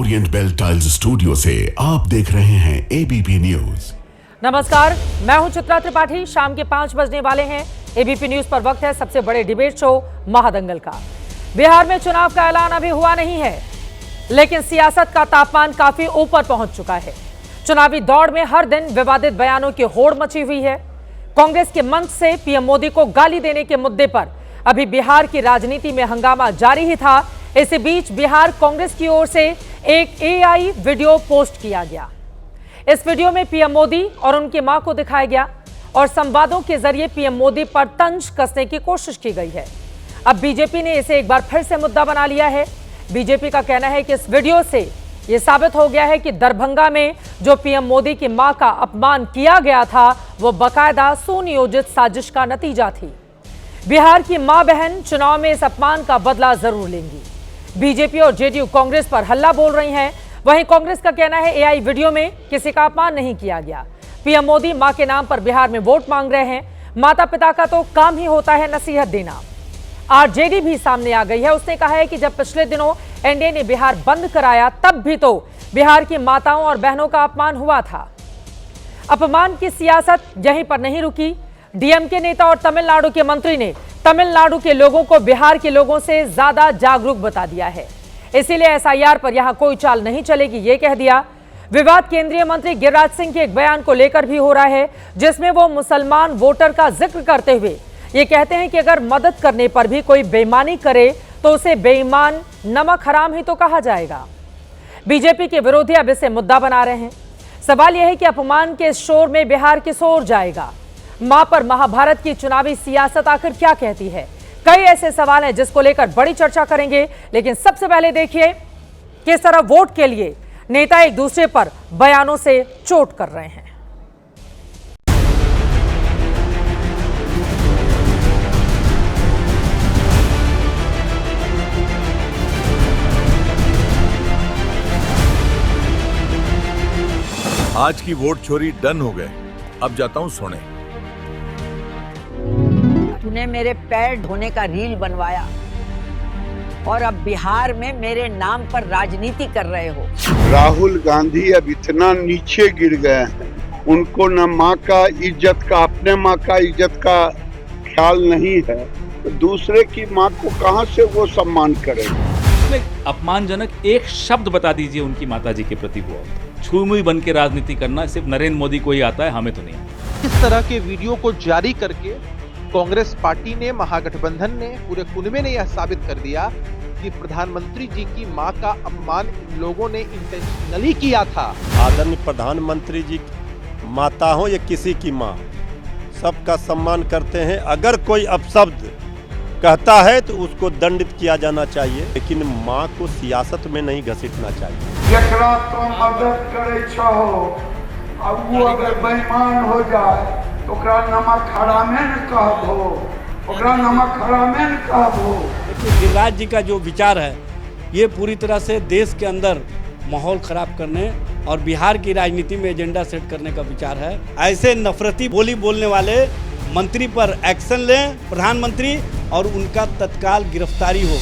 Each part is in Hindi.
ओरिएंट बेल टाइल्स स्टूडियो से आप देख रहे हैं एबीपी न्यूज। नमस्कार, मैं हूं चित्रा त्रिपाठी। शाम के 5 बजने वाले हैं। एबीपी न्यूज पर वक्त है सबसे बड़े डिबेट शो महादंगल का। बिहार में चुनाव का ऐलान अभी हुआ नहीं है, लेकिन सियासत का तापमान काफी ऊपर पहुंच चुका है। चुनावी दौड़ में हर दिन विवादित बयानों की होड़ मची हुई है। कांग्रेस के मंच से पीएम मोदी को गाली देने के मुद्दे पर अभी बिहार की राजनीति में हंगामा जारी ही था। इसी बीच बिहार कांग्रेस की ओर से एक एआई वीडियो पोस्ट किया गया। इस वीडियो में पीएम मोदी और उनकी मां को दिखाया गया और संवादों के जरिए पीएम मोदी पर तंज कसने की कोशिश की गई है। अब बीजेपी ने इसे एक बार फिर से मुद्दा बना लिया है। बीजेपी का कहना है कि इस वीडियो से यह साबित हो गया है कि दरभंगा में जो पीएम मोदी की मां का अपमान किया गया था, वो बाकायदा सुनियोजित साजिश का नतीजा थी। बिहार की मां बहन चुनाव में इस अपमान का बदला जरूर लेंगी। बीजेपी और जेडीयू कांग्रेस पर हल्ला बोल रही हैं। वहीं कांग्रेस का कहना है एआई वीडियो में किसी का अपमान नहीं किया गया। पीएम मोदी मां के नाम पर बिहार में वोट मांग रहे हैं। माता पिता का तो काम ही होता है नसीहत देना। आरजेडी भी सामने आ गई है। उसने कहा है कि जब पिछले दिनों एनडीए ने बिहार बंद कराया, तब भी तो बिहार की माताओं और बहनों का अपमान हुआ था। अपमान की सियासत यहीं पर नहीं रुकी। डीएमके नेता और तमिलनाडु के मंत्री ने तमिलनाडु के लोगों को बिहार के लोगों से ज्यादा जागरूक बता दिया है। इसीलिए एसआईआर पर यहां कोई चाल नहीं चलेगी, ये कह दिया। विवाद केंद्रीय मंत्री गिरिराज सिंह के एक बयान को लेकर भी हो रहा है, जिसमें वो मुसलमान वोटर का जिक्र करते हुए ये कहते हैं कि अगर मदद करने पर भी कोई बेईमानी करे तो उसे बेईमान, नमक हराम ही तो कहा जाएगा। बीजेपी के विरोधी अब इसे मुद्दा बना रहे हैं। सवाल यह है कि अपमान के इस शोर में बिहार किस ओर जाएगा। मां पर महाभारत की चुनावी सियासत आखिर क्या कहती है। कई ऐसे सवाल हैं जिसको लेकर बड़ी चर्चा करेंगे, लेकिन सबसे पहले देखिए किस तरह वोट के लिए नेता एक दूसरे पर बयानों से चोट कर रहे हैं। आज की वोट चोरी डन हो गए। अब जाता हूं सोने। तूने मेरे पैर धोने का रील बनवाया और अब बिहार में मेरे नाम पर राजनीति कर रहे हो। राहुल गांधी अब इतना नीचे गिर गए हैं, उनको न माँ का इज्जत का, अपने माँ का इज्जत का ख्याल नहीं है, तो दूसरे की माँ को कहां से वो सम्मान करेंगे। अपमानजनक एक शब्द बता दीजिए उनकी माताजी के प्रति। वो छुई बन के राजनीति करना सिर्फ नरेंद्र मोदी को ही आता है, हमें तो नहीं आता। इस तरह के वीडियो को जारी करके कांग्रेस पार्टी ने, महागठबंधन ने, पूरे कुनबे ने यह साबित कर दिया कि प्रधानमंत्री जी की मां का अपमान इन लोगों ने इंटेंशनली किया था। आदरणीय प्रधानमंत्री जी माता हो या किसी की मां, सबका सम्मान करते हैं। अगर कोई अपशब्द कहता है तो उसको दंडित किया जाना चाहिए, लेकिन मां को सियासत में नहीं घसीटना चाहिए। जकरा तो मदद करे छो, अब वो अगर बेईमान हो जाए तो ओकरा नमक हरामे न कहबो, ओकरा नमक हरामे न कहबो। देखिए, गिरिराज जी का जो विचार है ये पूरी तरह से देश के अंदर माहौल खराब करने और बिहार की राजनीति में एजेंडा सेट करने का विचार है। ऐसे नफरती बोली बोलने वाले मंत्री पर एक्शन लें प्रधानमंत्री, और उनका तत्काल गिरफ्तारी हो।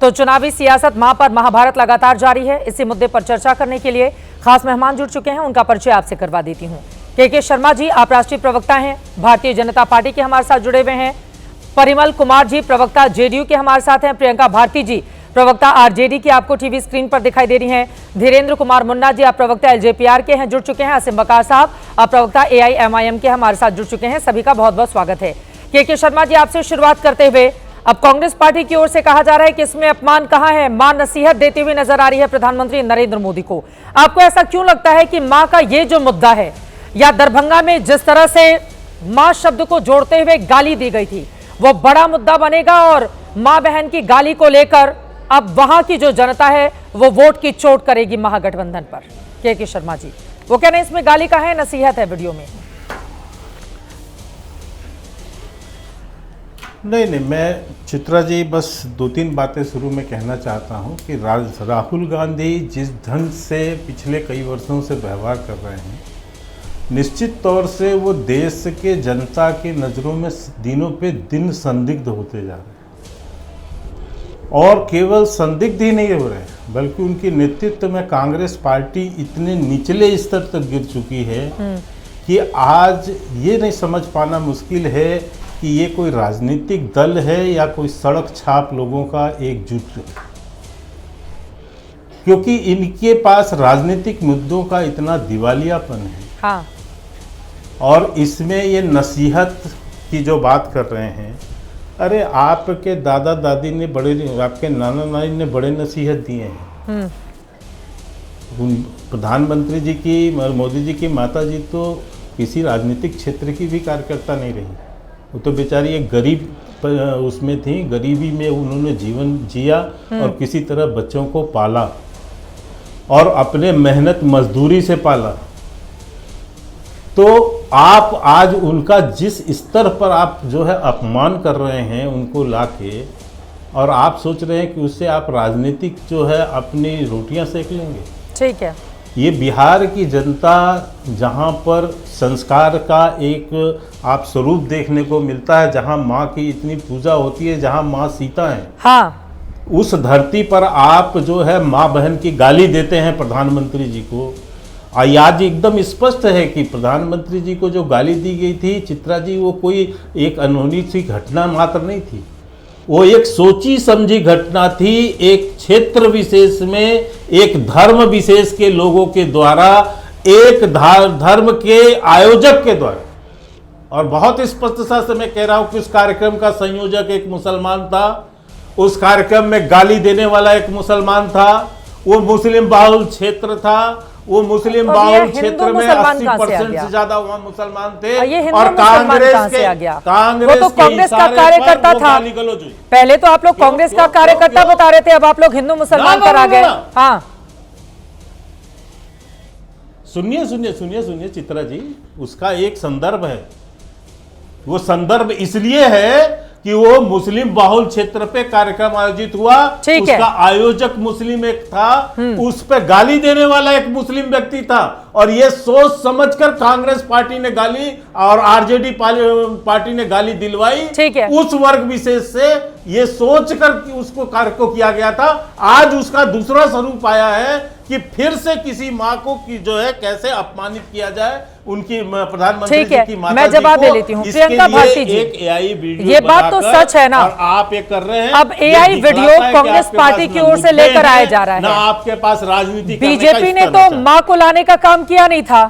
तो चुनावी सियासत मां पर महाभारत लगातार जारी है। इसी मुद्दे पर चर्चा करने के लिए खास मेहमान जुड़ चुके हैं। उनका परिचय आपसे करवा देती हूं। के शर्मा जी, आप राष्ट्रीय प्रवक्ता हैं, भारतीय जनता पार्टी के हमारे साथ जुड़े हुए हैं। परिमल कुमार जी, प्रवक्ता जेडीयू के हमारे साथ हैं। प्रियंका भारती जी, प्रवक्ता आरजेडी की आपको टीवी स्क्रीन पर दिखाई दे रही हैं। धीरेन्द्र कुमार मुन्ना जी, आप प्रवक्ता एलजेपीआर के हैं, जुड़ चुके हैं। असीम बकार साहब, आप प्रवक्ता एआईएमआईएम के हमारे साथ जुड़ चुके हैं। सभी का बहुत बहुत स्वागत है। के शर्मा जी, आपसे शुरुआत करते हुए, अब कांग्रेस पार्टी की ओर से कहा जा रहा है कि इसमें अपमान कहां है। मां नसीहत देती हुई नजर आ रही है प्रधानमंत्री नरेंद्र मोदी को। आपको ऐसा क्यों लगता है कि मां का ये जो मुद्दा है, या दरभंगा में जिस तरह से मां शब्द को जोड़ते हुए गाली दी गई थी, वो बड़ा मुद्दा बनेगा और मां बहन की गाली को लेकर अब वहां की जो जनता है वो वोट की चोट करेगी महागठबंधन पर। के शर्मा जी, वो कह रहे हैं इसमें गाली कहां है, नसीहत है वीडियो में। नहीं, मैं चित्रा जी बस 2-3 बातें शुरू में कहना चाहता हूं कि राहुल गांधी जिस ढंग से पिछले कई वर्षों से व्यवहार कर रहे हैं, निश्चित तौर से वो देश के जनता के नज़रों में दिनों पे दिन संदिग्ध होते जा रहे हैं, और केवल संदिग्ध ही नहीं हो रहे बल्कि उनके नेतृत्व में कांग्रेस पार्टी इतने निचले स्तर तक गिर चुकी है कि आज ये नहीं समझ पाना मुश्किल है कि ये कोई राजनीतिक दल है या कोई सड़क छाप लोगों का एकजुट, क्योंकि इनके पास राजनीतिक मुद्दों का इतना दिवालियापन है। हाँ। और इसमें ये नसीहत की जो बात कर रहे हैं, अरे आपके दादा दादी ने आपके नाना नानी ने बड़े नसीहत दिए हैं। प्रधानमंत्री जी की, मोदी जी की माता जी तो किसी राजनीतिक क्षेत्र की भी कार्यकर्ता नहीं रही, वो तो बेचारी एक गरीब उसमें थी, गरीबी में उन्होंने जीवन जिया और किसी तरह बच्चों को पाला और अपने मेहनत मजदूरी से पाला। तो आप आज उनका जिस स्तर पर आप जो है अपमान कर रहे हैं उनको लाके, और आप सोच रहे हैं कि उससे आप राजनीतिक जो है अपनी रोटियां सेक लेंगे। ठीक है। ये बिहार की जनता जहां पर संस्कार का एक आप स्वरूप देखने को मिलता है, जहां माँ की इतनी पूजा होती है, जहां माँ सीता है, हाँ, उस धरती पर आप जो है माँ बहन की गाली देते हैं प्रधानमंत्री जी को। आज एकदम स्पष्ट है कि प्रधानमंत्री जी को जो गाली दी गई थी चित्रा जी, वो कोई एक अनहोनी सी घटना मात्र नहीं थी, वो एक सोची समझी घटना थी। एक क्षेत्र विशेष में एक धर्म विशेष के लोगों के द्वारा, एक धर्म के आयोजक के द्वारा, और बहुत स्पष्टता से मैं कह रहा हूं कि उस कार्यक्रम का संयोजक एक मुसलमान था, उस कार्यक्रम में गाली देने वाला एक मुसलमान था, वो मुस्लिम बाहुल क्षेत्र था, वो मुस्लिम बाहुल क्षेत्र में 80% से ज्यादा वहां मुसलमान थे। और कांग्रेस तो कांग्रेस का कार्यकर्ता था। पहले तो आप लोग कांग्रेस का कार्यकर्ता बता रहे थे, अब आप लोग हिंदू मुसलमान पर आ गए। हाँ, सुनिए सुनिए सुनिए सुनिए चित्रा जी, उसका एक संदर्भ है। वो संदर्भ इसलिए है कि वो मुस्लिम बाहुल क्षेत्र पे कार्यक्रम आयोजित हुआ, उसका आयोजक मुस्लिम एक था, उस पे गाली देने वाला एक मुस्लिम व्यक्ति था, और ये सोच समझकर कांग्रेस पार्टी ने गाली और आरजेडी पार्टी ने गाली दिलवाई। उस वर्ग विशेष से ये सोचकर उसको कार्य को किया गया था। आज उसका दूसरा स्वरूप आया है कि फिर से किसी माँ को की जो है कैसे अपमानित किया जाए, उनकी प्रधानमंत्री जी की माता। मैं जवाब दे लेती हूँ प्रियंका भारती जी, एक एआई वीडियो ये बात तो सच है ना, और आप ये कर रहे हैं। अब एआई वीडियो कांग्रेस पार्टी की ओर से लेकर आया जा रहा है ना, आपके पास राजनीति। बीजेपी ने तो माँ को लाने का काम किया नहीं था।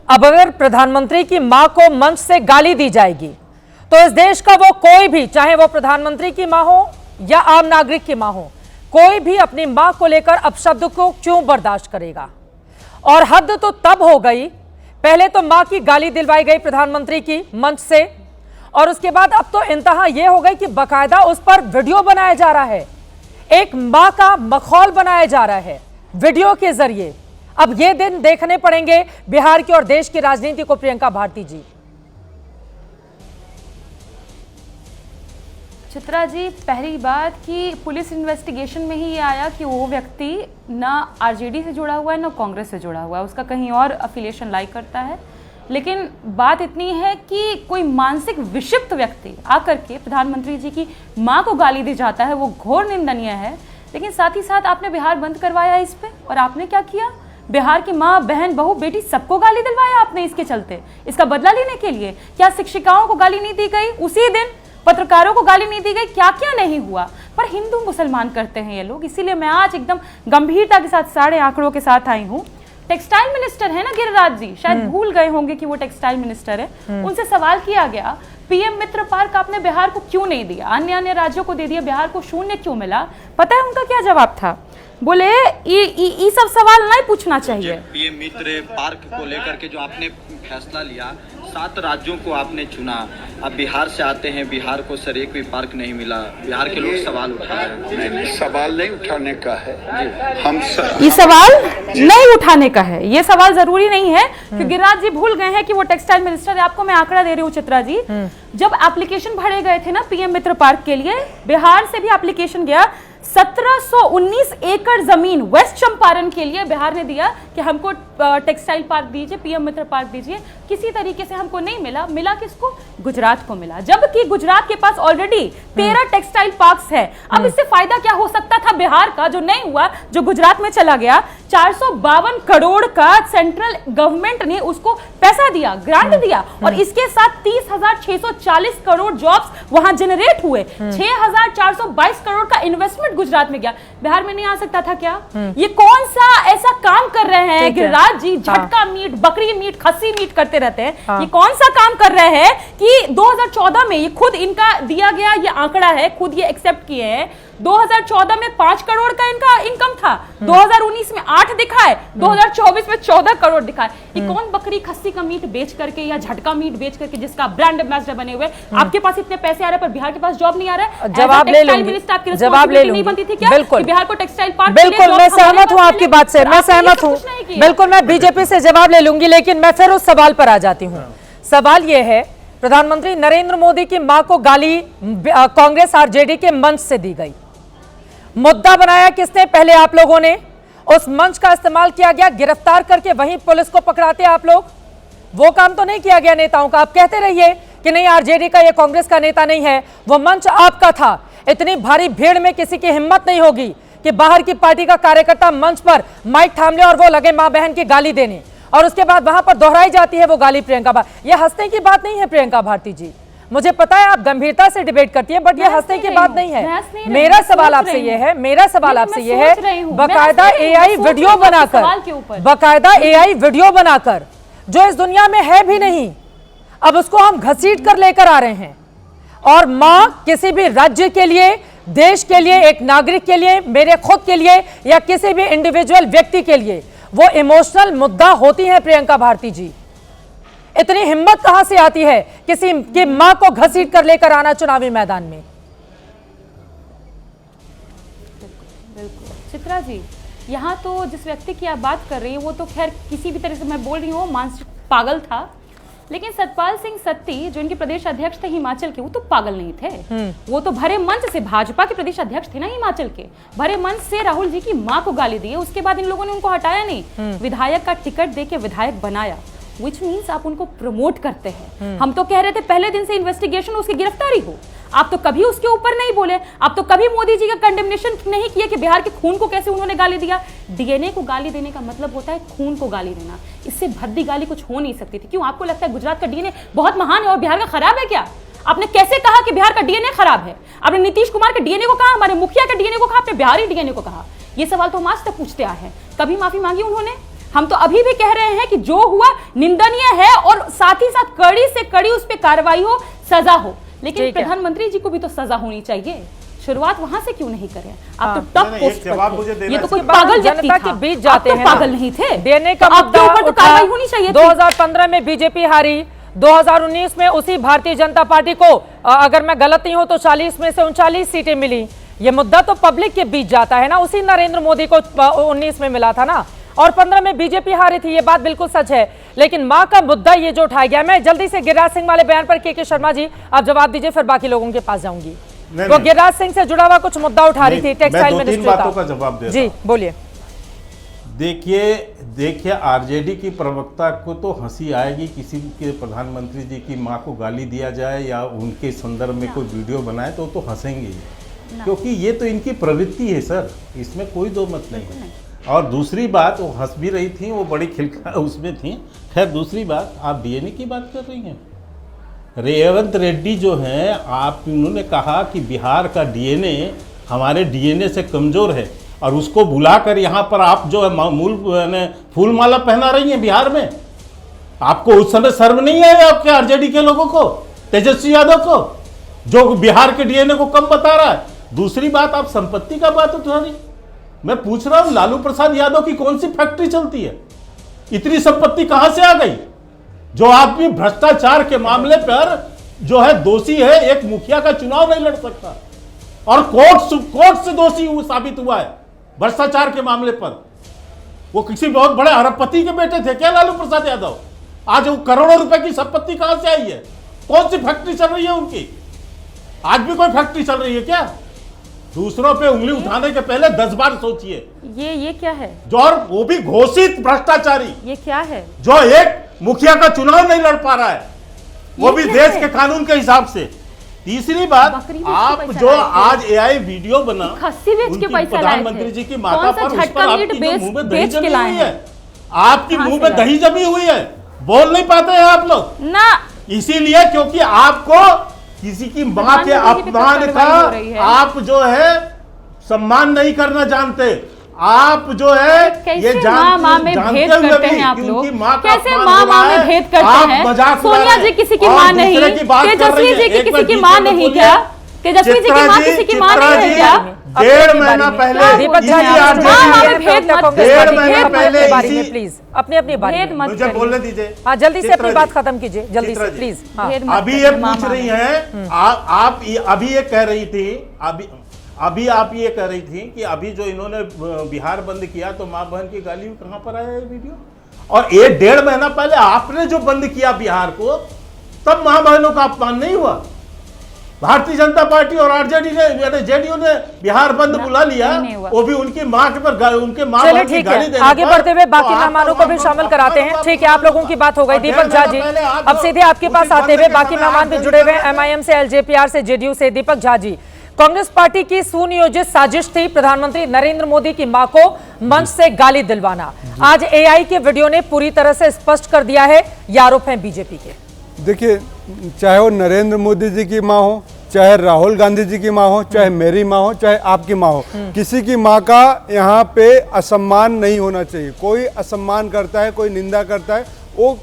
अब अगर प्रधानमंत्री की माँ को मंच से गाली दी जाएगी तो इस देश का वो कोई भी, चाहे वो प्रधानमंत्री की माँ हो या आम नागरिक की माँ हो, कोई भी अपनी माँ को लेकर अपशब्द को क्यों बर्दाश्त करेगा। और हद तो तब हो गई, पहले तो माँ की गाली दिलवाई गई प्रधानमंत्री की मंच से, और उसके बाद अब तो इंतहा यह हो गई कि बकायदा उस पर वीडियो बनाया जा रहा है, एक माँ का मखौल बनाया जा रहा है वीडियो के जरिए। अब ये दिन देखने पड़ेंगे बिहार की और देश की राजनीति को। प्रियंका भारती जी। चित्रा जी, पहली बात कि पुलिस इन्वेस्टिगेशन में ही ये आया कि वो व्यक्ति ना आरजेडी से जुड़ा हुआ है ना कांग्रेस से जुड़ा हुआ है, उसका कहीं और अफिलिएशन लाई करता है। लेकिन बात इतनी है कि कोई मानसिक विक्षिप्त व्यक्ति आकर के प्रधानमंत्री जी की मां को गाली दी जाता है, वो घोर निंदनीय है। लेकिन साथ ही साथ आपने बिहार बंद करवाया इस पे, और आपने क्या किया, बिहार की माँ बहन बहू बेटी सबको गाली दिलवाया आपने इसके चलते, इसका बदला लेने के लिए। क्या शिक्षिकाओं को गाली नहीं दी गई उसी दिन, पत्रकारों को गाली नहीं दी गई, क्या क्या नहीं हुआ। पर हिंदू मुसलमान करते हैं ये लोग, इसीलिए मैं आज एकदम गंभीरता के साथ सारे आंकड़ों के साथ आई हूँ। टेक्सटाइल मिनिस्टर है ना गिरिराज जी, शायद भूल गए होंगे कि वो टेक्सटाइल मिनिस्टर है। उनसे सवाल किया गया, पीएम मित्र पार्क आपने बिहार को क्यों नहीं दिया, अन्य राज्यों को दे दिया, बिहार को शून्य क्यों मिला। पता है उनका क्या जवाब था, बोले ये सब सवाल नहीं पूछना चाहिए। पीएम मित्र पार्क को लेकर के जो आपने फैसला लिया, 7 राज्यों को आपने चुना, अब बिहार से आते हैं, बिहार को सर एक भी पार्क नहीं मिला, बिहार के लोग सवाल उठा रहे हैं। सवाल नहीं उठाने का है, हम ये सवाल नहीं उठाने का है, ये सवाल जरूरी नहीं है कि गिरिराज जी भूल गए हैं कि वो टेक्सटाइल मिनिस्टर है। आपको मैं आंकड़ा दे रही हूँ चित्रा जी, जब एप्लीकेशन भरे गए थे ना पीएम मित्र पार्क के लिए, बिहार से भी एप्लीकेशन गया, 1719 एकड़ जमीन वेस्ट चंपारण के लिए बिहार ने दिया कि हमको टेक्सटाइल पार्क दीजिए, पीएम मित्र पार्क दीजिए। किसी तरीके से हमको नहीं मिला। मिला किसको? गुजरात को मिला, जबकि गुजरात के पास ऑलरेडी 13 टेक्सटाइल पार्क्स है। अब इससे फायदा क्या हो सकता था बिहार का, जो नहीं हुआ, जो गुजरात में चला गया? 452 करोड़ का सेंट्रल गवर्नमेंट ने उसको पैसा दिया, ग्रांट दिया, और इसके साथ 30,640 करोड़ जॉब्स वहां जनरेट हुए। 6,422 करोड़ का इन्वेस्टमेंट गुजरात में गया। बिहार में नहीं आ सकता था क्या? ये कौन सा ऐसा काम कर रहे हैं कि राज्य झटका मीट, बकरी मीट, खस्सी मीट करते रहते हैं? ये कौन सा काम कर रहे हैं कि 2014 में, ये खुद इनका दिया गया ये आंकड़ा है, खुद ये एक्सेप्ट किए हैं, 2014 में 5 करोड़ का इनका इनकम था, 2019 में 8 दिखा है, 2024 में 14 करोड़ दिखा है। ये कौन बकरी खस्सी का मीट बेच करके या झटका मीट बेच करके, जिसका ब्रांड एम्बेसडर बने हुए, आपके पास इतने पैसे आ रहे हैं पर बिहार के पास जॉब नहीं आ रहा है? जवाब ले लूंगी, जवाब ले लूंगी। बनती थी क्या? बिल्कुल, बिहार को टेक्सटाइल पार्क, बिल्कुल मैं सहमत हूं आपकी बात से, मैं सहमत हूं, बिल्कुल मैं बीजेपी से जवाब ले लूंगी, लेकिन मैं फिर उस सवाल पर आ जाती हूं। सवाल यह है, प्रधानमंत्री नरेंद्र मोदी की मां को गाली कांग्रेस आरजेडी के मंच से दी गई। मुद्दा बनाया किसने? पहले आप लोगों ने। उस मंच का इस्तेमाल किया गया, गिरफ्तार करके वहीं पुलिस को पकड़ाते आप लोग। वो काम तो नहीं किया गया नेताओं का। आप कहते रहिए कि नहीं आरजेडी का, ये कांग्रेस का नेता नहीं है, वो मंच आपका था। इतनी भारी भीड़ में किसी की हिम्मत नहीं होगी कि बाहर की पार्टी का कार्यकर्ता मंच पर माइक थाम ले और वो लगे मां बहन की गाली देने, और उसके बाद वहां पर दोहराई जाती है वो गाली प्रियंका भारती। ये हंसने की बात नहीं है प्रियंका भारती जी, मुझे पता है आप गंभीरता से डिबेट करती है, बट ये हंसने की बात नहीं है। मेरा सवाल आपसे ये है, मेरा सवाल आपसे ये है, बाकायदा एआई वीडियो बनाकर, बाकायदा एआई वीडियो बनाकर, जो इस दुनिया में है भी नहीं, अब उसको हम घसीट कर लेकर आ रहे हैं। और मां किसी भी राज्य के लिए, देश के लिए, एक नागरिक के लिए, मेरे खुद के लिए, या किसी भी इंडिविजुअल व्यक्ति के लिए वो इमोशनल मुद्दा होती है। प्रियंका भारती जी, इतनी हिम्मत कहां से आती है किसी की मां को घसीट कर लेकर आना चुनावी मैदान में? बिल्कुल चित्रा जी, यहाँ तो जिस व्यक्ति की आप बात कर रही हैं वो तो खैर किसी भी तरह से मैं बोल रही हूँ मानसिक पागल था, लेकिन सतपाल सिंह सत्ती जो इनके प्रदेश अध्यक्ष थे हिमाचल के, वो तो पागल नहीं थे। वो तो भरे मंच से, भाजपा के प्रदेश अध्यक्ष थे ना हिमाचल के, भरे मंच से राहुल जी की मां को गाली दी है। उसके बाद इन लोगों ने उनको हटाया नहीं, विधायक का टिकट देके विधायक बनाया, which means आप उनको प्रमोट करते हैं। हम तो कह रहे थे पहले दिन से इन्वेस्टिगेशन, उसकी गिरफ्तारी हो। आप तो कभी उसके ऊपर नहीं बोले, आप तो कभी मोदी जी का कंडेमनेशन नहीं किया कि बिहार के खून को कैसे उन्होंने गाली दिया। डीएनए को गाली देने का मतलब होता है खून को गाली देना, इससे भद्दी गाली कुछ हो नहीं सकती थी। क्यों आपको लगता है गुजरात का डीएनए बहुत महान है और बिहार का खराब है क्या? आपने कैसे कहा कि बिहार का डीएनए खराब है? आपने नीतीश कुमार के डीएनए को कहा, हमारे मुखिया के डीएनए को कहा, आपने बिहारी डीएनए को कहा? ये सवाल तो हम आज तक पूछते आए हैं। कभी माफी मांगी उन्होंने? हम तो अभी भी कह रहे हैं कि जो हुआ निंदनीय है और साथ ही साथ कड़ी से कड़ी उस पर कार्रवाई हो, सजा हो। लेकिन प्रधानमंत्री जी को भी तो सजा होनी चाहिए। शुरुआत वहां से क्यों नहीं करें? आप तो टॉप पोस्ट पर थे। ये तो कोई पागल व्यक्ति था, के बीच जाते हैं, पागल नहीं थे। देने का आपके ऊपर तो कार्रवाई होनी चाहिए। 2015 में बीजेपी हारी, 2019 में उसी भारतीय जनता पार्टी को, अगर मैं गलत नहीं हूं तो 40 में से 39 सीटें मिली। ये मुद्दा तो पब्लिक के बीच जाता है ना, उसी नरेंद्र मोदी को 19 में मिला था ना, और 15 में बीजेपी हारी थी, ये बात बिल्कुल सच है। लेकिन मां का मुद्दा ये जो उठाया गया, मैं जल्दी से गिरिराज सिंह वाले बयान पर के शर्मा जी आप जवाब दीजिए, फिर बाकी लोगों के पास जाऊंगी। वो गिरिराज सिंह से जुड़ा हुआ कुछ मुद्दा उठा रही थी, टेक्सटाइल मिनिस्ट्री का जवाब दे। जी बोलिए। देखिए आरजेडी की प्रवक्ता को तो हंसी आएगी किसी के प्रधानमंत्री जी की मां को गाली दिया जाए या उनके संदर्भ में कोई वीडियो बनाए तो हंसेंगे, क्योंकि ये तो इनकी प्रवृत्ति है सर, इसमें कोई दो मत नहीं है। और दूसरी बात, वो हंस भी रही थी, वो बड़ी खिलखिला उसमें थी। खैर दूसरी बात, आप डीएनए की बात कर रही हैं। रेवंत रेड्डी जो हैं, आप उन्होंने कहा कि बिहार का डीएनए हमारे डीएनए से कमज़ोर है, और उसको बुलाकर यहाँ पर आप जो है मामूल फूल माला पहना रही हैं बिहार में। आपको उस समय शर्म नहीं आया आपके आरजेडी के लोगों को, तेजस्वी यादव को, जो बिहार के डीएनए को कम बता रहा है? दूसरी बात, आप संपत्ति का बात उठा रही। मैं पूछ रहा हूं लालू प्रसाद यादव की कौन सी फैक्ट्री चलती है? इतनी संपत्ति कहां से आ गई? जो आदमी भ्रष्टाचार के मामले पर जो है दोषी है, एक मुखिया का चुनाव नहीं लड़ सकता, और कोर्ट से दोषी साबित हुआ है भ्रष्टाचार के मामले पर। वो किसी बहुत बड़े अरबपति के बेटे थे क्या लालू प्रसाद यादव? आज वो करोड़ों रुपए की संपत्ति कहां से आई है? कौन सी फैक्ट्री चल रही है उनकी? आज भी कोई फैक्ट्री चल रही है क्या? दूसरों पे उंगली उठाने के पहले 10 बार सोचिए। ये क्या है? जो और वो भी घोषित भ्रष्टाचारी, ये क्या है? जो एक मुखिया का चुनाव नहीं लड़ पा रहा है, वो भी देश के कानून के हिसाब से। तीसरी बात, आप जो आज एआई वीडियो बना खस्सी बेच के पैसा लाए थे, प्रधानमंत्री जी की माता पर, उस पर आपकी जो मुंह में दही जमी हुई है, आपकी मुंह में दही जमी हुई है, बोल नहीं पाते हैं आप लोग ना, इसीलिए क्योंकि आपको किसी की मां के अपमान का आप जो है सम्मान नहीं करना जानते। आप जो है ये माँ में भेद करते हैं आप लोग, कैसे माँ में भेद करते हैं? सोनिया जी किसी की माँ नहीं, तेजस्वी जी की किसी की माँ नहीं क्या? तेजस्वी जी की माँ किसी की माँ नहीं है क्या? 1.5 महीना पहले, दीपक झा डेढ़ महीना पहले प्लीज अपनी बारी में मुझे बोलने दीजिए। हाँ, जल्दी से अपनी बात खत्म कीजिए, जल्दी से प्लीज। अभी ये पूछ रही हैं, आप अभी ये कह रही थी, अभी आप ये कह रही थी कि अभी जो इन्होंने बिहार बंद किया तो मां बहन की गाली कहां पर आया ये वीडियो? और 1.5 महीना पहले आपने जो बंद किया बिहार को, तब मां बहनों का अपमान नहीं हुआ? भारतीय जनता पार्टी और आरजेडी ने, जेडीयू ने बिहार बंद बुला लिया, वो भी उनकी मां के पर, उनके मां चलिए ठीक है, आगे बढ़ते हुए बाकी मेहमानों को भी शामिल कराते हैं। ठीक है, आप लोगों की बात हो गई। दीपक झा जी, अब सीधे आपके पास आते हुए बाकी मेहमान भी जुड़े हुए, एमआईएम से, एलजेपीआर से, जेडीयू से। दीपक झा जी, कांग्रेस पार्टी की सुनियोजित साजिश थी प्रधानमंत्री नरेंद्र मोदी की मां को मंच से गाली दिलवाना। आज एआई के वीडियो ने पूरी तरह से स्पष्ट कर दिया है, ये आरोप है बीजेपी के। देखिए, चाहे वो नरेंद्र मोदी जी की मां हो, चाहे राहुल गांधी जी की मां हो, चाहे मेरी मां हो, चाहे आपकी मां हो, किसी की मां का यहाँ पे असम्मान नहीं होना चाहिए। कोई असम्मान करता है, कोई निंदा करता है, वो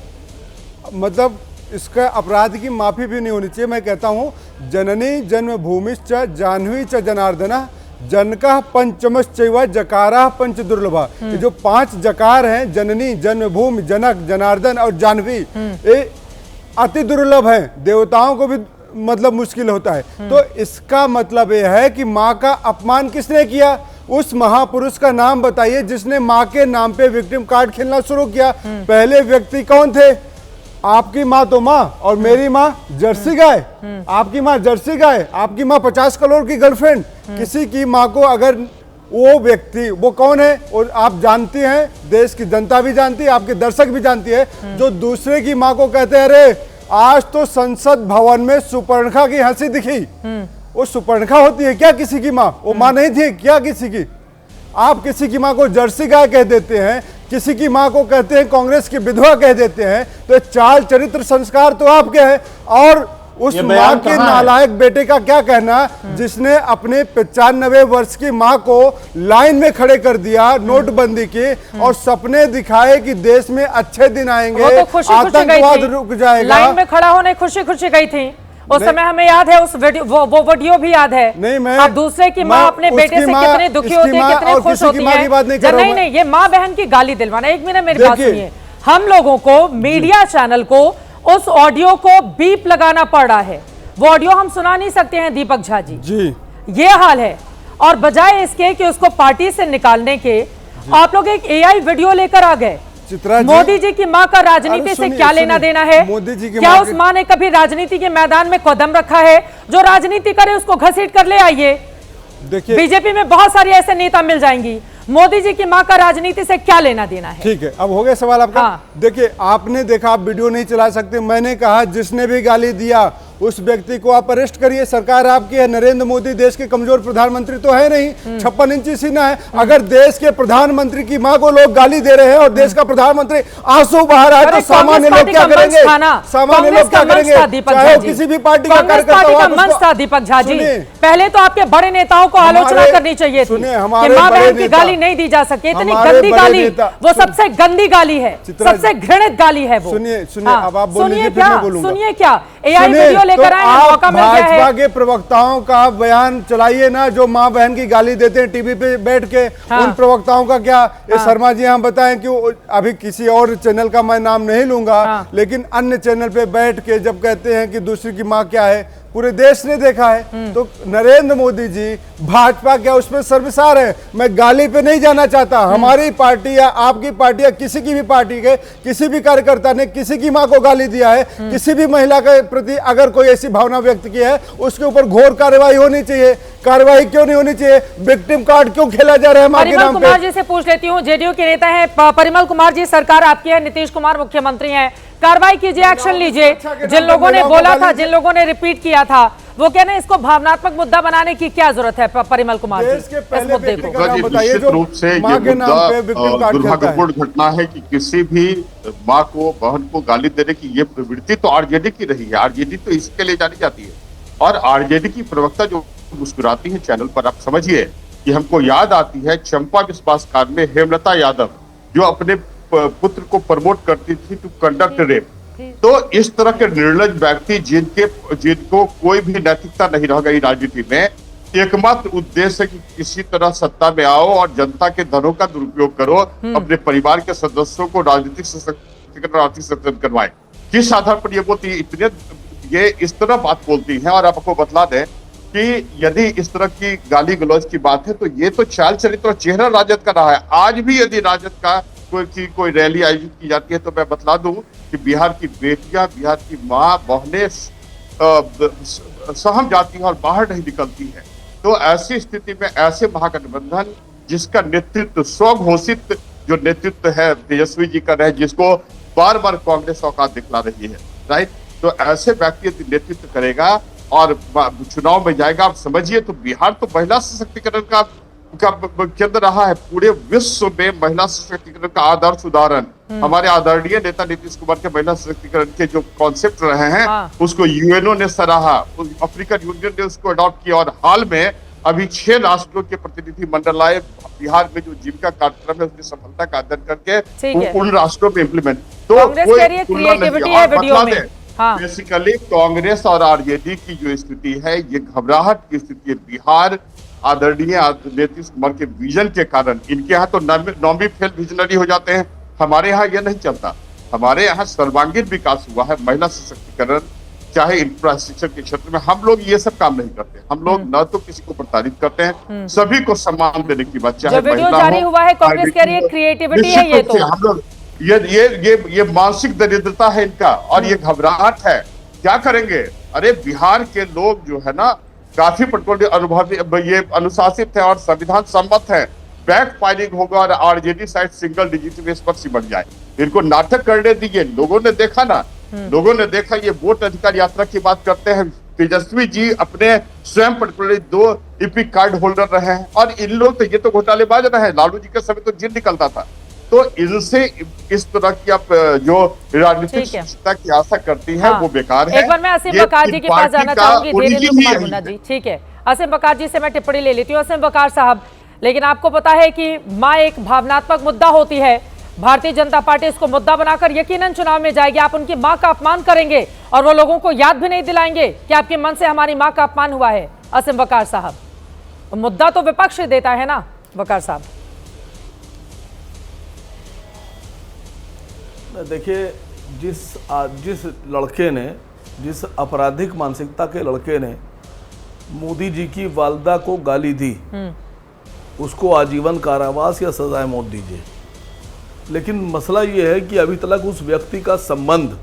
मतलब इसका अपराध की माफी भी नहीं होनी चाहिए। मैं कहता हूँ, जननी जन्मभूमिश्च जाह्नवी च जनार्दनः जनकः पंचमश्चैव जकारा पंच दुर्लभा। ये जो 5 जकार हैं, जननी, जन्मभूमि, जनक, जनार्दन और जाह्नवी, ये अति दुर्लभ है, देवताओं को भी मतलब मुश्किल होता है। तो इसका मतलब यह है कि माँ का अपमान किसने किया? उस महापुरुष का नाम बताइए जिसने माँ के नाम पे विक्टिम कार्ड खेलना शुरू किया। पहले व्यक्ति कौन थे? आपकी माँ तो माँ और मेरी माँ जर्सी गाय। आपकी माँ जर्सी गाय, आपकी माँ 50 करोड़ की गर्लफ्रेंड। किसी की माँ को अगर वो व्यक्ति, वो कौन है और आप जानती हैं, देश की जनता भी जानती है, आपके दर्शक भी जानती है, जो दूसरे की माँ को कहते हैं अरे आज तो संसद भवन में सुपर्णखा की हंसी दिखी। वो सुपर्णखा होती है क्या किसी की माँ? वो माँ नहीं थी क्या किसी की? आप किसी की माँ को जर्सी गाय कह देते हैं, किसी की माँ को कहते हैं कांग्रेस की विधवा कह देते हैं। तो चाल चरित्र संस्कार तो आपके हैं। और उस माँ के नालायक बेटे का क्या कहना जिसने अपने 95 वर्ष की माँ को लाइन में खड़े कर दिया नोटबंदी की, और सपने दिखाए कि देश में अच्छे दिन आएंगे, आतंकवाद रुक जाएगा। लाइन में खड़ा होने खुशी खुशी गई थी उस समय, हमें याद है उस वीडियो, वो वीडियो भी याद है। नहीं, मैं अब दूसरे की माँ अपने बेटे से कितने दुखी होती है, कितने खुश होती है। नहीं, ये माँ बहन की गाली दिलवाना। एक मिनट मेरी बात सुनिए, हम लोगों को, मीडिया चैनल को उस ऑडियो को बीप लगाना पड़ रहा है। वो ऑडियो हम सुना नहीं सकते हैं दीपक झा जी, ये हाल है। और बजाय इसके कि उसको पार्टी से निकालने के, आप लोग एक एआई वीडियो लेकर आ गए। मोदी जी की माँ का राजनीति से क्या लेना देना है? मोदी जी की क्या उस माँ ने कभी राजनीति के मैदान में कदम रखा है? जो राजनीति करे उसको घसीट कर ले आइए। देखिए, बीजेपी में बहुत सारी ऐसे नेता मिल जाएंगी। मोदी जी की मां का राजनीति से क्या लेना देना है? ठीक है, अब हो गया सवाल आपका। देखिए, आपने देखा, आप वीडियो नहीं चला सकते। मैंने कहा जिसने भी गाली दिया उस व्यक्ति को आप अरेस्ट करिए। सरकार आपकी है, नरेंद्र मोदी देश के कमजोर प्रधानमंत्री तो है नहीं, 56 इंची सीना है। अगर देश के प्रधानमंत्री की मां को लोग गाली दे रहे हैं और देश का प्रधानमंत्री आंसू बहा रहा है, तो सामान्य लोग क्या करेंगे? सामान्य लोग क्या करेंगे? चाहे किसी भी पार्टी का कार्यकर्ता। दीपक झा जी, पहले तो आपके बड़े नेताओं को आलोचना करनी चाहिए थी कि मां बहन की गाली नहीं दी जा सके। इतनी गंदी गाली, वो सबसे गंदी गाली है, सबसे घृणित गाली है वो। सुनिए, अब आप बोलिए, फिर मैं बोलूंगा। सुनिए क्या एआई वीडियो लेकर आए हैं, मौका मिल गया है। भाजपा के प्रवक्ताओं का बयान चलाइए ना, जो मां बहन की गाली देते हैं टीवी पे बैठ के। उन प्रवक्ताओं का क्या? ये शर्मा जी हम बताएं कि अभी किसी और चैनल का मैं नाम नहीं लूंगा, लेकिन अन्य चैनल पे बैठ के जब कहते हैं कि दूसरी की मां क्या है, पूरे देश ने देखा है। तो नरेंद्र मोदी जी भाजपा क्या उसमें सर्विसार है? मैं गाली पे नहीं जाना चाहता। हमारी पार्टी या आपकी पार्टी या किसी की भी पार्टी के किसी भी कार्यकर्ता ने किसी की मां को गाली दिया है, किसी भी महिला के प्रति अगर कोई ऐसी भावना व्यक्त की है, उसके ऊपर घोर कार्रवाई होनी चाहिए। कार्रवाई क्यों नहीं होनी चाहिए? विक्टिम कार्ड क्यों खेला जा रहा है मां के नाम पे? परिमल कुमार जी से पूछ लेती हूँ, जेडीयू के नेता है परिमल कुमार जी, सरकार आपकी है, नीतीश कुमार मुख्यमंत्री हैं, कार्रवाई कीजिए, एक्शन लीजिए। जिन लोगों ने बोला था, जिन लोगों ने रिपीट किया था, वो कह रहे हैं इसको भावनात्मक मुद्दा बनाने की क्या जरूरत है? परिमल कुमार जी, इस मुद्दे को निश्चित रूप से ये मुद्दा दुर्भाग्यपूर्ण घटना है कि किसी भी माँ को, बहन को गाली देने की ये प्रवृत्ति तो आरजेडी की रही है। आरजेडी तो इसके लिए जानी जाती है, और आरजेडी की प्रवक्ता जो मुस्कुराती है चैनल पर, आप समझिए कि हमको याद आती है चंपा विश्वास कांड में हेमलता यादव जो अपने पुत्र को प्रमोट करती थी टू कंडक्ट रेप। तो इस तरह के निर्लज व्यक्ति जिनको कोई भी नैतिकता नहीं रह गई राजनीति में, एकमात्र उद्देश्य है कि किसी तरह सत्ता में आओ और जनता के धनों का दुरुपयोग करो, अपने परिवार के सदस्यों को राजनीतिक सशक्तिकरण, आर्थिक सशक्तिकरण करवाए। किस आधार पर ये बोलती, इतने ये इस तरह बात बोलती हैं। और आपको बतला दें कि यदि इस तरह की गाली गलौज की बात है तो ये तो चाल चरित्र और चेहरा राजद का रहा है। आज भी यदि राजद का कोई रैली आयोजित की जाती है तो मैं बतला दूं कि बिहार की बेटियां, बिहार की माँ बहनें सहम जाती हैं और बाहर नहीं निकलती हैं। तो ऐसी स्थिति में ऐसे महागठबंधन जिसका नेतृत्व स्वघोषित जो नेतृत्व है तेजस्वी जी का रहे, जिसको बार बार कांग्रेस औकात दिखला रही है, राइट, तो ऐसे व्यक्ति यदि नेतृत्व करेगा और चुनाव में जाएगा, आप समझिए तो बिहार तो महिला सशक्तिकरण का केंद्र रहा है। पूरे विश्व में महिला सशक्तिकरण का आदर्श उदाहरण हमारे आदरणीय नेता नीतीश कुमार के महिला सशक्तिकरण के जो कॉन्सेप्ट रहे हैं, उसको यूएनओ ने सराहा, अफ्रीकन यूनियन ने उसको अडॉप्ट किया, और हाल में अभी 6 राष्ट्रों के प्रतिनिधि मंडल आए बिहार में जो जीविका कार्यक्रम है उसकी सफलता का अध्ययन करके उन राष्ट्रों में इम्प्लीमेंट। तो बेसिकली कांग्रेस और आरजेडी की जो स्थिति है, ये घबराहट की स्थिति है। बिहार आदरणीय नीतीश कुमार के विजन के कारण, इनके यहाँ तो नॉमी फेल विजनरी हो जाते हैं, हमारे यहाँ ये नहीं चलता। हमारे यहाँ सर्वांगीण विकास हुआ है, महिला सशक्तिकरण, चाहे इंफ्रास्ट्रक्चर के क्षेत्र में। हम लोग ये सब काम नहीं करते। हम लोग न तो किसी को प्रताड़ित करते हैं, सभी को सम्मान देने की बात, चाहे जारी हुआ है कांग्रेस कह रही है क्रिएटिविटी है ये, तो हम लोग ये मानसिक दरिद्रता है इनका, और ये घबराहट है। क्या करेंगे? अरे बिहार के लोग जो है ना काफी पेट्रोल अनुभवी, ये अनुशासित है और संविधान सम्मत है। बैक फायरिंग होगा और आरजेडी साइड सिंगल डिजिट में स्पष्ट सिमट जाए। इनको नाटक करने दीजिए। लोगों ने देखा ना, लोगों ने देखा। ये वोट अधिकार यात्रा की बात करते हैं, तेजस्वी जी अपने स्वयं पेट्रोल 2 इपिक कार्ड होल्डर रहे हैं, और इन लोग तो ये तो घोटालेबाज रहे हैं। लालू जी के समय तो जिन निकलता था। तो इनसे इस तरह की आप जो राजनीतिक शिक्षिता की आशा करती हैं, वो बेकार है। एक बार मैं असीम बकार जी के पास जाना चाहूंगी, धीरेन्द्र कुमार मुन्ना जी, ठीक है। असीम बकार जी से मैं टिप्पणी ले लेती हूँ। असीम बकार साहब, लेकिन आपको पता है कि माँ एक भावनात्मक मुद्दा होती है। भारतीय जनता पार्टी इसको मुद्दा बनाकर यकीनन चुनाव में जाएगी। आप उनकी माँ का अपमान करेंगे और वो लोगों को याद भी नहीं दिलाएंगे कि आपके मन से हमारी माँ का अपमान हुआ है। असीम बकार साहब, मुद्दा तो विपक्ष देता है ना बकार साहब। देखिए, जिस लड़के ने, जिस आपराधिक मानसिकता के लड़के ने मोदी जी की वालदा को गाली दी, उसको आजीवन कारावास या सजाए मौत दीजिए। लेकिन मसला ये है कि अभी तक उस व्यक्ति का संबंध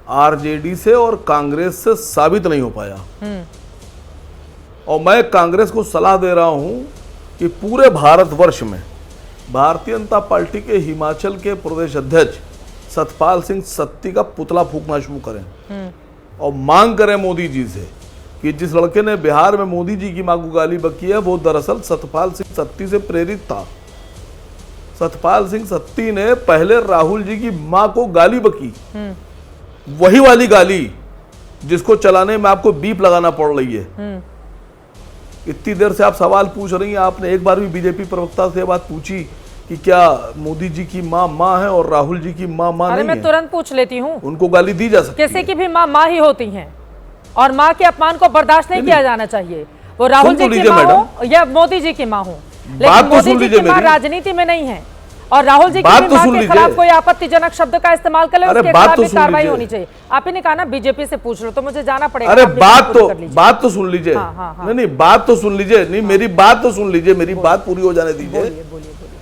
आरजेडी से और कांग्रेस से साबित नहीं हो पाया। और मैं कांग्रेस को सलाह दे रहा हूं कि पूरे भारतवर्ष में भारतीय जनता पार्टी के हिमाचल के प्रदेश अध्यक्ष सतपाल सिंह सत्ती का पुतला फूकना शुरू करें और मांग करें मोदी जी से कि जिस लड़के ने बिहार में मोदी जी की मां को गाली बकी है, वो दरअसल सतपाल सिंह सत्ती से प्रेरित था। सतपाल सिंह सत्ती ने पहले राहुल जी की मां को गाली बकी, वही वाली गाली जिसको चलाने में आपको बीप लगाना पड़ रही है। इतनी देर से आप सवाल पूछ रही हैं, आपने एक बार भी बीजेपी प्रवक्ता से बात पूछी कि क्या मोदी जी की माँ है और राहुल जी की माँ नहीं है? मैं तुरंत पूछ लेती हूँ। उनको गाली दी जा सकती है। किसी की भी माँ ही होती हैं और माँ के अपमान को बर्दाश्त नहीं किया जाना चाहिए। वो राहुल जी की माँ हो या मोदी जी की माँ हो, लेकिन मोदी जी की माँ राजनीति में नहीं है। और राहुल जी की बात भी तो मां सुन के लीजिए। खिलाफ कोई आपत्तिजनक शब्द का इस्तेमाल कर ले, अरे उसके बात खिलाफ तो भी सुन कार्रवाई लीजिए। होनी चाहिए। आप ही ने कहा ना बीजेपी से पूछ लो, तो मुझे जाना पड़ेगा। अरे आपने बात तो सुन लीजिए। हाँ। नहीं बात तो सुन लीजिए, नहीं मेरी बात तो सुन लीजिए, मेरी बात पूरी हो जाने दीजिए।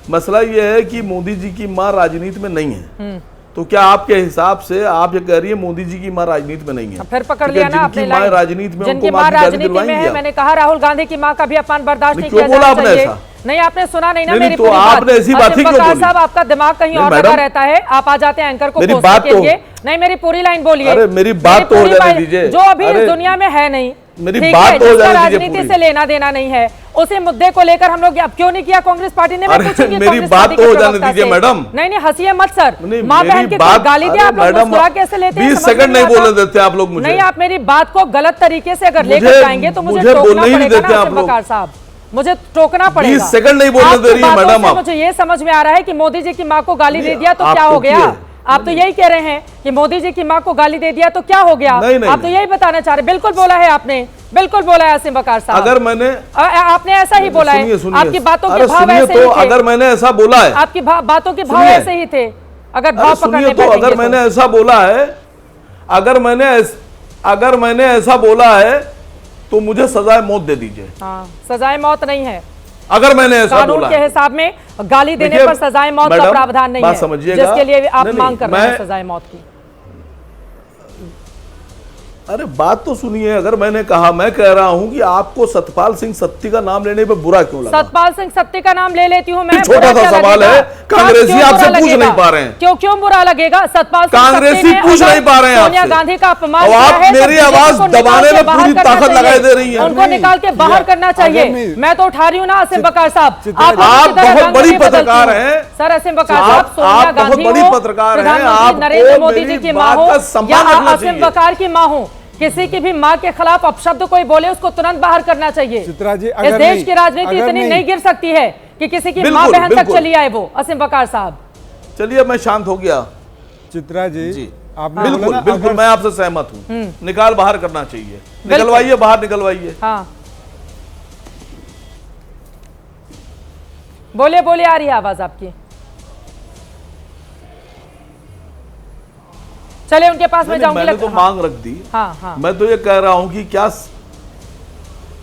मसला ये है कि मोदी जी की मां राजनीति में नहीं है, तो क्या आपके हिसाब से आप ये कह रही है मोदी जी की मां राजनीति में नहीं है? फिर पकड़ लिया ना आपने लाइन। राजनीति में जिनकी मां राजनीति में है, मैंने कहा राहुल गांधी की मां का भी अपमान बर्दाश्त नहीं किया जाना चाहिए। नहीं आपने सुना नहीं ना मेरी तो आपने ऐसी बात ही क्यों बोली? साहब आपका दिमाग कहीं और लगा रहता है, आप आ जाते हैं एंकर को पोस्टर के लिए। नहीं मेरी पूरी लाइन बोलिए। अरे मेरी बात तो हो जाने दीजिए, जो अभी इस दुनिया में है नहीं, मेरी बात तो हो जाने दीजिए। राजनीति से लेना देना नहीं है, उसी मुद्दे को लेकर हम लोग अब क्यों नहीं किया कांग्रेस पार्टी ने? मेरी बात तो हो जाने दीजिए मैडम। नहीं हंसिए मत सर, माँ बहन की गाली दे आप लोग मुस्कुरा कैसे लेते हैं? 20 सेकंड नहीं बोलने देते आप लोग मुझे। नहीं आप मेरी बात को गलत तरीके से अगर लेकर जाएंगे तो मुझे टोकना पड़ेगा ना बकार साहब, मुझे टोकना पड़ेगा। 20 सेकंड नहीं बोलने दे रही है मैडम आप। मुझे ये समझ में आ रहा है कि मोदी जी की माँ को गाली दे दिया तो क्या हो गया? आप तो यही कह रहे हैं कि मोदी जी की मां को गाली दे दिया तो क्या हो गया? आप तो यही बताना चाह रहे। बिल्कुल बोला है आपने, बिल्कुल बोला है आसिम बकार साहब। अगर मैंने आपने ऐसा ही बोला है, आपकी बातों के भाव ऐसे ही तो थे। अगर मैंने ऐसा बोला है, आपकी बातों के भाव ऐसे ही थे। अगर भाव पकड़ने तो अगर मैंने ऐसा बोला है, अगर मैंने ऐसा बोला है तो मुझे सजाए मौत दे दीजिए। सजाए मौत नहीं है, अगर मैंने ऐसा कानून बोला के हिसाब में गाली देने पर सजाए मौत का प्रावधान नहीं है, जिसके लिए आप मांग कर रहे हैं सजाए मौत की। अरे बात तो सुनिए। अगर मैंने कहा, मैं कह रहा हूं कि आपको सतपाल सिंह सत्ती का नाम लेने पे बुरा क्यों लगा? सतपाल सिंह सत्ती का नाम ले लेती हूं मैं, छोटा सा सवाल है, कांग्रेसी आपसे पूछ नहीं पा रहे हैं। क्यों बुरा लगेगा? सतपाल सिंह कांग्रेसी पूछ नहीं पा रहे हैं सोनिया गांधी का अपमान, आप मेरी आवाज दबाने में पूरी ताकत लगाई दे रही है। उनको निकाल के बाहर करना चाहिए। मैं तो उठा रही हूँ ना आसिम बकार साहब, आप बहुत बड़ी पत्रकार हैं सर। आसिम बकार साहब सोनिया गांधी बड़ी पत्रकार हैं, आप नरेंद्र मोदी जी की माँ हो या आसिम बकार की माँ हो, किसी की भी मां के खिलाफ अपशब्द कोई बोले उसको तुरंत बाहर करना चाहिए। चित्रा जी, इस देश की राजनीति इतनी नहीं गिर सकती है कि किसी की मां बहन तक चली आए वो। असीम बकार साहब चलिए, मैं शांत हो गया। चित्रा जी आपने बिल्कुल मैं आपसे सहमत हूँ। निकाल बाहर करना चाहिए, निकलवाइए बाहर, निकलवाइए। हाँ बोलिए, आ रही है आवाज आपकी। चले उनके पास में जाऊंगी। मैंने तो मांग रख दी। हाँ। मैं तो ये कह रहा हूं कि क्या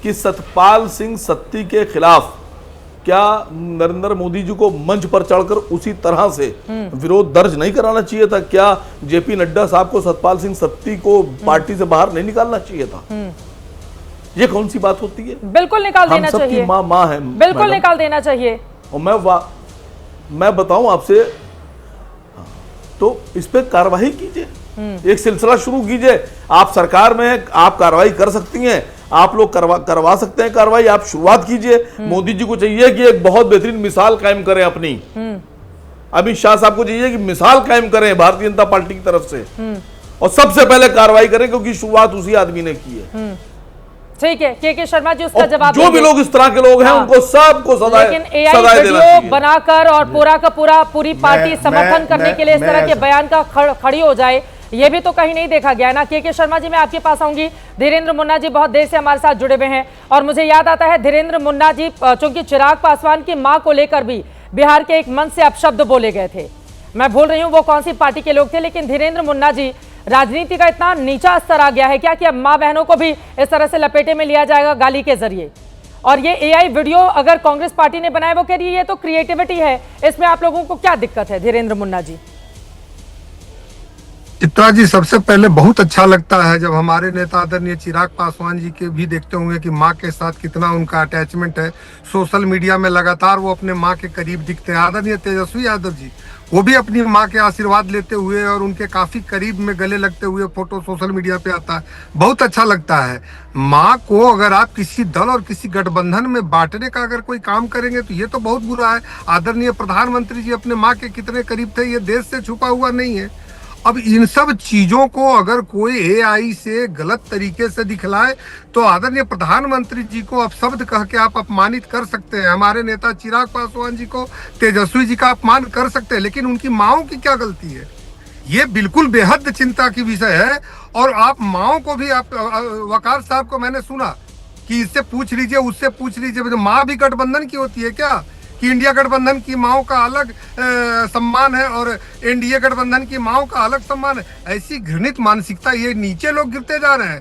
कि सतपाल सिंह सत्ती के खिलाफ क्या नरेंद्र मोदी जी को मंच पर चढ़कर उसी तरह से विरोध दर्ज नहीं कराना चाहिए था? क्या जेपी नड्डा साहब को सतपाल सिंह सत्ती को पार्टी से बाहर नहीं निकालना चाहिए था? ये कौन सी बात होती है? बिल्कुल निकाल देना चाहिए। हम सबकी माँ है, बिल्कुल निकाल देना चाहिए। और मैं बताऊं आपसे, तो इस पे कार्रवाई कीजिए, एक सिलसिला शुरू कीजिए। आप सरकार में हैं, आप कार्रवाई कर सकती हैं, आप लोग करवा सकते हैं कार्रवाई। आप शुरुआत कीजिए। मोदी जी को चाहिए कि एक बहुत बेहतरीन मिसाल कायम करें अपनी। अमित शाह साहब को चाहिए कि मिसाल कायम करें भारतीय जनता पार्टी की तरफ से, और सबसे पहले कार्रवाई करें, क्योंकि शुरुआत उसी आदमी ने की है। ठीक है, के शर्मा जी उसका जवाब जो भी लोग इस तरह के लोग हैं उनको सबको सजाए देना चाहिए। वीडियो बनाकर और पूरा का पूरी पार्टी समर्थन करने के लिए इस तरह के बयान का खड़ी हो जाए, ये भी तो कहीं नहीं देखा गया ना। के शर्मा जी मैं आपके पास आऊंगी। धीरेन्द्र मुन्ना जी बहुत देर से हमारे साथ जुड़े हुए हैं, और मुझे याद आता है धीरेन्द्र मुन्ना जी चूंकि चिराग पासवान की मां को लेकर भी बिहार के एक मंच से अपशब्द बोले गए थे। मैं भूल रही हूँ वो कौन सी पार्टी के लोग थे, लेकिन धीरेन्द्र मुन्ना जी, राजनीति का इतना नीचा स्तर आ गया है क्या कि अब मां बहनों को भी इस तरह से लपेटे में लिया जाएगा गाली के जरिए? और ये एआई वीडियो अगर कांग्रेस पार्टी ने बनाया, वो कह रही है ये तो क्रिएटिविटी है, इसमें आप लोगों को क्या दिक्कत है? धीरेन्द्र मुन्ना जी। चित्रा जी, सबसे पहले बहुत अच्छा लगता है जब हमारे नेता आदरणीय चिराग पासवान जी के भी देखते होंगे कि माँ के साथ कितना उनका अटैचमेंट है। सोशल मीडिया में लगातार वो अपने माँ के करीब दिखते हैं। आदरणीय तेजस्वी यादव जी, वो भी अपनी माँ के आशीर्वाद लेते हुए और उनके काफी करीब में गले लगते हुए फोटो सोशल मीडिया पे आता है, बहुत अच्छा लगता है। माँ को अगर आप किसी दल और किसी गठबंधन में बांटने का अगर कोई काम करेंगे तो ये तो बहुत बुरा है। आदरणीय प्रधानमंत्री जी अपने माँ के कितने करीब थे, ये देश से छुपा हुआ नहीं है। अब इन सब चीजों को अगर कोई एआई से गलत तरीके से दिखलाए तो आदरणीय प्रधानमंत्री जी को अपशब्द कह के आप अपमानित कर सकते हैं, हमारे नेता चिराग पासवान जी को, तेजस्वी जी का अपमान कर सकते हैं, लेकिन उनकी माओं की क्या गलती है? ये बिल्कुल बेहद चिंता की विषय है। और आप माओं को भी, आप वकार साहब को मैंने सुना कि इससे पूछ लीजिए, उससे पूछ लीजिए, माँ भी गठबंधन की होती है क्या? कि इंडिया गठबंधन की माओ का अलग सम्मान है और एनडीए गठबंधन की माओ का अलग सम्मान है। ऐसी घृणित मानसिकता, ये नीचे लोग गिरते जा रहे हैं।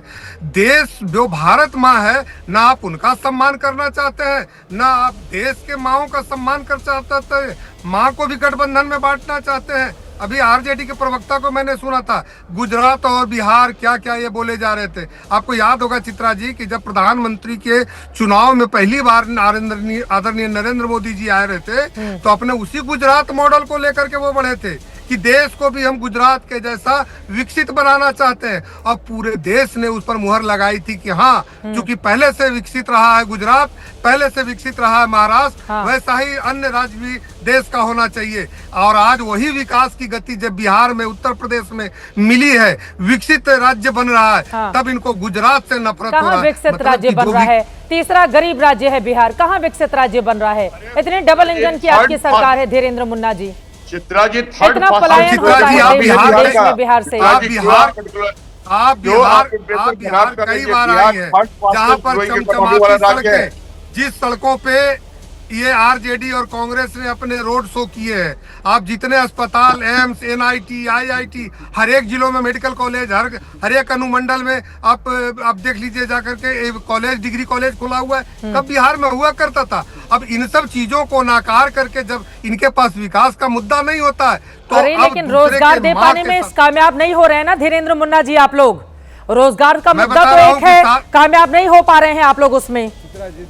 देश जो भारत माँ है, ना आप उनका सम्मान करना चाहते हैं, ना आप देश के माओ का सम्मान कर चाहते हैं, माँ को भी गठबंधन में बांटना चाहते हैं। अभी आरजेडी के प्रवक्ता को मैंने सुना था, गुजरात और बिहार क्या क्या ये बोले जा रहे थे। आपको याद होगा चित्रा जी कि जब प्रधानमंत्री के चुनाव में पहली बार आदरणीय नरेंद्र मोदी जी आए रहे थे, तो अपने उसी गुजरात मॉडल को लेकर के वो बढ़े थे कि देश को भी हम गुजरात के जैसा विकसित बनाना चाहते हैं। और पूरे देश ने उस पर मुहर लगाई थी कि हाँ, क्योंकि पहले से विकसित रहा है गुजरात, पहले से विकसित रहा है महाराष्ट्र, वैसा ही अन्य राज्य भी देश का होना चाहिए। और आज वही विकास की गति जब बिहार में, उत्तर प्रदेश में मिली है, विकसित राज्य बन रहा है, तब इनको गुजरात से नफरत हो रहा है। विकसित राज्य बन रहा है? तीसरा गरीब राज्य है बिहार, कहाँ विकसित राज्य बन रहा है? इतनी डबल इंजन की आपकी सरकार है धीरेन्द्र मुन्ना जी। चित्रा जी, इतना पलायन हो रहा है बिहार से। आप बिहार कई बार आई है, जहाँ पर चमचमाती सड़कें, जिस सड़कों पे ये आरजेडी और कांग्रेस ने अपने रोड शो किए हैं, आप जितने अस्पताल, एम्स, एनआईटी, आईआईटी, हर एक जिलों में मेडिकल कॉलेज, हर एक अनुमंडल में आप देख लीजिए जाकर के कॉलेज, डिग्री कॉलेज खुला हुआ है। कब बिहार में हुआ करता था। अब इन सब चीजों को नाकार करके जब इनके पास विकास का मुद्दा नहीं होता है, तो लेकिन रोजगार दे पाने में कामयाब नहीं हो रहे हैं ना धीरेन्द्र मुन्ना जी आप लोग। रोजगार का मुद्दा तो एक है, कामयाब नहीं हो पा रहे हैं आप लोग उसमें,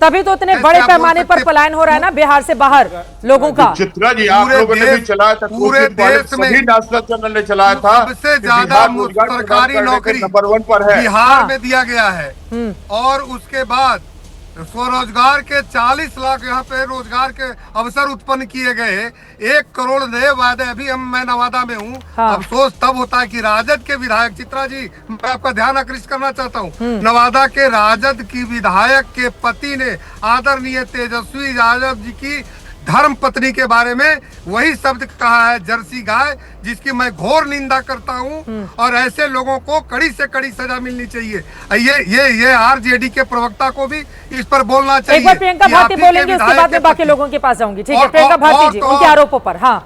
तभी तो इतने बड़े पैमाने पर पलायन हो रहा है ना बिहार से बाहर लोगों का। चित्रा जी, आप लोगों ने भी चलाया था, पूरे देश में नेशनल चैनल ने चलाया था, सबसे ज्यादा सरकारी नौकरी नंबर 1 पर है, बिहार में दिया गया है। और उसके बाद स्वरोजगार के 40 लाख यहाँ पे रोजगार के अवसर उत्पन्न किए गए। 1 करोड़ नए वादे, अभी मैं नवादा में हूँ। अफसोस तब होता है कि राजद के विधायक, चित्रा जी मैं आपका ध्यान आकृष्ट करना चाहता हूँ, नवादा के राजद की विधायक के पति ने आदरणीय तेजस्वी यादव जी की धर्म पत्नी के बारे में वही शब्द कहा है, जर्सी गाय, जिसकी मैं घोर निंदा करता हूं। और ऐसे लोगों को कड़ी से कड़ी सजा मिलनी चाहिए। ये आरजेडी के प्रवक्ता को भी इस पर बोलना चाहिए। एक बार प्रियंका भारती बोलेंगे, उसके बाद में बाकी लोगों के पास जाऊंगी। ठीक है प्रियंका भारती जी, उनके आरोपों पर हाँ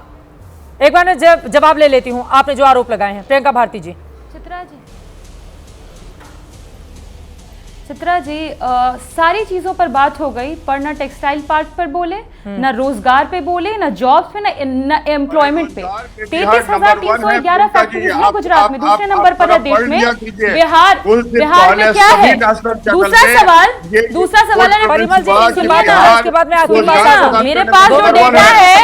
एक बार मैं जवाब ले लेती हूँ। आपने जो आरोप लगाए हैं प्रियंका भारती जी। चित्रा जी, सारी चीजों पर बात हो गई, पर ना टेक्सटाइल पार्क पर बोले, ना रोजगार पे बोले, ना जॉब्स पे, ना एम्प्लॉयमेंट पे। 33,311 फैक्ट्रीज हैं गुजरात में, दूसरे नंबर पर है देश में। बिहार में क्या है? दूसरा सवाल है परिमल जी, सुनिए ना, उसके बाद में आपके पास मेरे पास जो डेटा है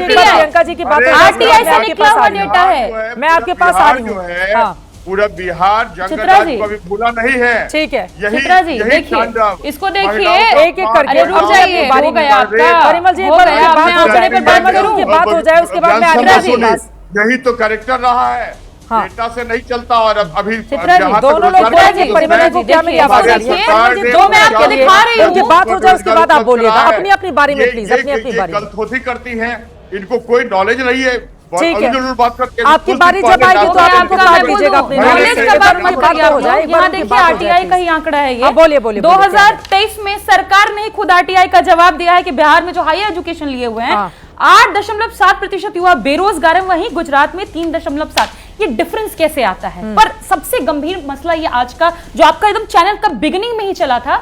प्रियंका जी की बात, आरटीआई से निकला हुआ डेटा है, मैं आपके पास आ रही हूँ। पूरा बिहार जंगल कभी भूला नहीं है। ठीक है चित्रा जी, देखिए इसको, देखिए एक एक करके रुक जाइए, हो गया आपका परिमल जी, एक बार बात हो जाए उसके बाद में यही तो कैरेक्टर रहा है। डेटा से नहीं चलता। और अभी दोनों लोग परिमल जी क्या मैं आपको दिखा रही हूँ, बात हो जाए उसके बाद आप बोलिएगा अपनी अपनी बारी में प्लीज, अपनी अपनी बारी। गलतफहमी करती हैं, इनको कोई नॉलेज नहीं है। ठीक है, आपकी बारी जब आएगी तो आपको बता दीजिएगा अपनी नॉलेज का बात मत करिए हो जाए। यहाँ देखिए आरटीआई का ही आंकड़ा है ये। बोलिए बोलिए। 2023 में सरकार ने खुद आरटीआई का जवाब दिया है कि बिहार में जो हायर एजुकेशन लिए हुए हैं 8.7% युवा बेरोजगार है, वहीं गुजरात में 3.7। ये डिफरेंस कैसे आता है? पर सबसे गंभीर मसला ये आज का जो आपका एकदम चैनल का बिगिनिंग में ही चला था,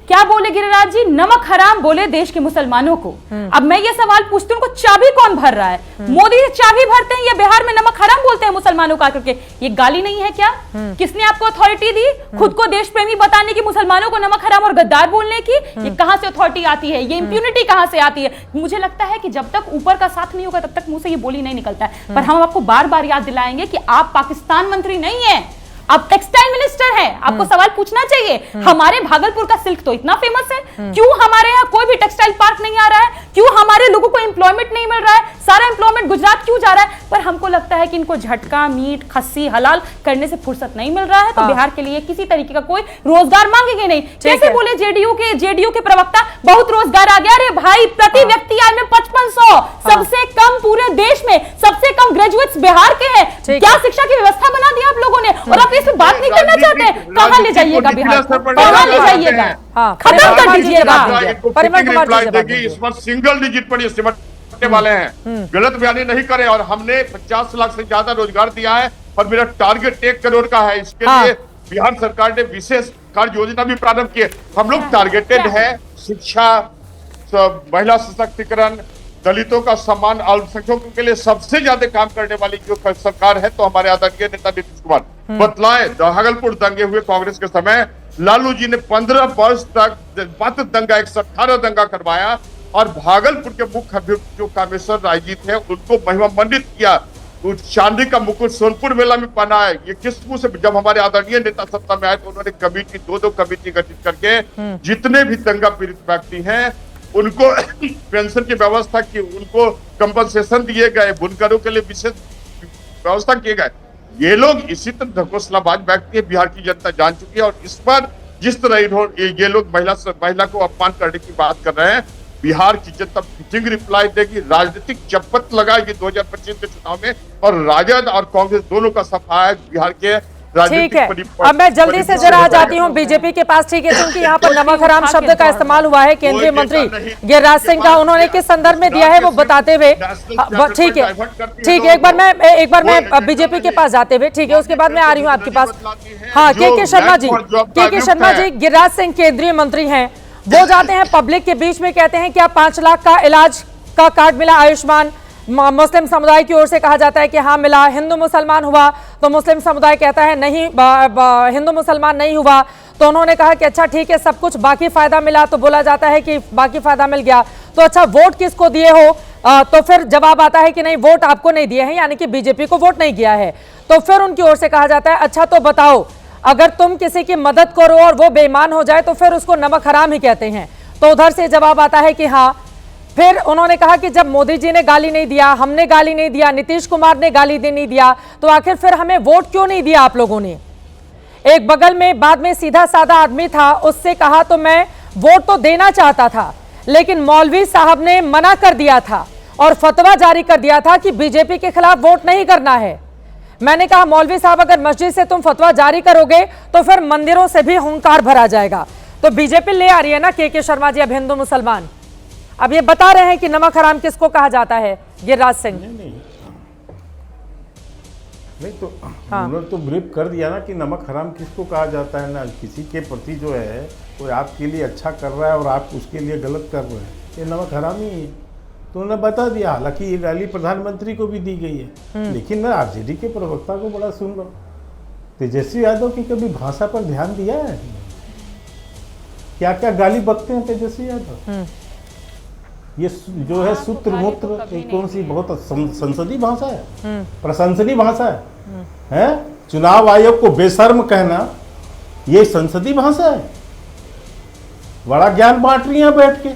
क्या बोले गिरिराज जी? नमक हराम बोले देश के मुसलमानों को। अब मैं ये सवाल पूछती हूँ, उनको चाबी कौन भर रहा है? मोदी चाबी भरते हैं या बिहार में नमक हराम बोलते हैं मुसलमानों को आकर के? ये गाली नहीं है क्या? किसने आपको अथॉरिटी दी खुद को देश प्रेमी बताने की, मुसलमानों को नमक हराम और गद्दार बोलने की? ये कहां से अथॉरिटी आती है? ये इंप्यूनिटी कहां से आती है? मुझे लगता है कि जब तक ऊपर का साथ नहीं होगा तब तक मुंह से ये बोली नहीं निकलता है। पर हम आपको बार बार याद दिलाएंगे कि आप पाकिस्तान मंत्री नहीं है, आप टेक्सटाइल मिनिस्टर हैं। आपको सवाल पूछना चाहिए, हमारे भागलपुर का सिल्क तो इतना फेमस है, क्यों हमारे यहाँ कोई भी टेक्सटाइल पार्क नहीं आ रहा है? क्यों हमारे लोगों को एम्प्लॉयमेंट नहीं मिल रहा है? सारा एम्प्लॉयमेंट गुजरात क्यों जा रहा है? पर हमको लगता है कि इनको झटका, मीट, खस्सी, हलाल करने से फुर्सत नहीं मिल रहा है, तो बिहार के लिए किसी तरीके का कोई रोजगार मांगेंगे नहीं। कैसे बोले जेडीयू के प्रवक्ता बहुत रोजगार आ गया? अरे भाई, प्रति व्यक्ति आय में 5500, सबसे कम पूरे देश में, सबसे कम ग्रेजुएट्स बिहार के हैं। क्या शिक्षा की व्यवस्था बना दी आप लोगों ने? और आप इसमें बात नहीं करना चाहते हैं? कहाँ ले जाइएगा बिहार को? कहाँ ले जाइएगा? खत्म कर दीजिएगा। इस बार सिंगल डिजिट पर ये सिमटने वाले हैं। गलत बयानी नहीं करें। और हमने 50 लाख से ज्यादा रोजगार दिया है और मेरा टारगेट 1 करोड़ का है। इसके लिए बिहार सरकार ने विशेष कार्य योजना भी प्रारंभ की है। हम लोग टारगेटेड है शिक्षा, महिला सशक्तिकरण, दलितों का सम्मान, अल्पसंख्यकों के लिए सबसे ज्यादा काम करने वाली जो सरकार है तो हमारे आदरणीय नेता नीतीश कुमार। बतलाए भागलपुर दंगे हुए कांग्रेस के समय लालू जी ने 15 वर्ष तक मात्र दंगा 118 दंगा करवाया और भागलपुर के मुख्य अभियुक्त जो कामेश्वर राय जी थे उनको महिमा मंडित किया। चांदी का मुकुट सोनपुर मेला में पहना है। ये किस मुंह से? जब हमारे आदरणीय नेता सत्ता में आए तो उन्होंने कमेटी 2 कमेटी गठित करके जितने भी दंगा पीड़ित व्यक्ति हैं उनको पेंशन की व्यवस्था की, उनको कंपनसेशन दिए गए, बुनकरों के लिए विशेष व्यवस्था किए गए। ये लोग इसी तरह घोषणाबाज व्यक्ति है, बिहार की जनता जान चुकी है। और इस पर जिस तरह ये लोग महिला को अपमान करने की बात कर रहे हैं, बिहार की जनता फिटिंग रिप्लाई देगी। राजनीतिक चपत लगाएगी 2025 के चुनाव में। और राजद और कांग्रेस दोनों का सफा है बिहार के। ठीक है, अब मैं जल्दी से जरा आ जाती हूँ बीजेपी के पास। ठीक है, क्योंकि यहाँ पर नमक हराम शब्द का इस्तेमाल हुआ है केंद्रीय मंत्री गिरिराज सिंह का, उन्होंने किस संदर्भ में दिया है वो बताते हुए। ठीक है, ठीक है, एक बार मैं बीजेपी के पास जाते हुए, ठीक है, उसके बाद मैं आ रही हूँ आपके पास। हाँ, के शर्मा जी, गिरिराज सिंह केंद्रीय मंत्री हैं, वो जाते हैं पब्लिक के बीच में, कहते हैं क्या 5 लाख का इलाज का कार्ड मिला आयुष्मान? मुस्लिम समुदाय की ओर से कहा जाता है कि हाँ मिला। हिंदू मुसलमान हुआ तो मुस्लिम समुदाय कहता है नहीं, हिंदू मुसलमान नहीं हुआ। तो उन्होंने कहा कि अच्छा ठीक है, सब कुछ बाकी फायदा मिला, तो बोला जाता है कि बाकी फायदा मिल गया। तो अच्छा वोट किसको दिए हो? तो फिर जवाब आता है कि नहीं, वोट आपको नहीं दिए हैं, यानी कि बीजेपी को वोट नहीं किया है। तो फिर उनकी ओर से कहा जाता है अच्छा तो बताओ, अगर तुम किसी की मदद करो और वो बेईमान हो जाए तो फिर उसको नमक हराम ही कहते हैं। तो उधर से जवाब आता है कि हाँ। फिर उन्होंने कहा कि जब मोदी जी ने गाली नहीं दिया, हमने गाली नहीं दिया, नीतीश कुमार ने गाली नहीं दिया, तो आखिर फिर हमें वोट क्यों नहीं दिया आप लोगों ने? एक बगल में बाद में सीधा साधा आदमी था, उससे कहा तो मैं वोट तो देना चाहता था, लेकिन मौलवी साहब ने मना कर दिया था और फतवा जारी कर दिया था कि बीजेपी के खिलाफ वोट नहीं करना है। मैंने कहा मौलवी साहब, अगर मस्जिद से तुम फतवा जारी करोगे तो फिर मंदिरों से भी हुंकार भरा जाएगा। तो बीजेपी ले आ रही है ना के शर्मा जी, अब हिंदू मुसलमान, अब ये बता रहे हैं कि नमक हराम किसको कहा जाता है, गिरिराज सिंह। नहीं तो उन्होंने तो ब्रीफ कर दिया ना कि नमक हराम किसको कहा जाता है ना। किसी के प्रति जो है कोई आपके लिए अच्छा कर रहा है और आप उसके लिए गलत कर रहे हैं, ये नमक हराम ही है। तो उन्होंने बता दिया। हालांकि ये गाली प्रधानमंत्री को भी दी गई है, लेकिन मैं आरजेडी के प्रवक्ता को बड़ा सुन रहा हूँ, तेजस्वी यादव की कभी भाषा पर ध्यान दिया है? क्या क्या गाली बकते हैं तेजस्वी यादव? ये जो है सूत्र मूत्र कौन सी बहुत संसदीय भाषा है, प्रशंसनीय भाषा है? चुनाव आयोग को बेशर्म कहना ये संसदीय भाषा है? बड़ा ज्ञान बांट रही हैं बैठ के।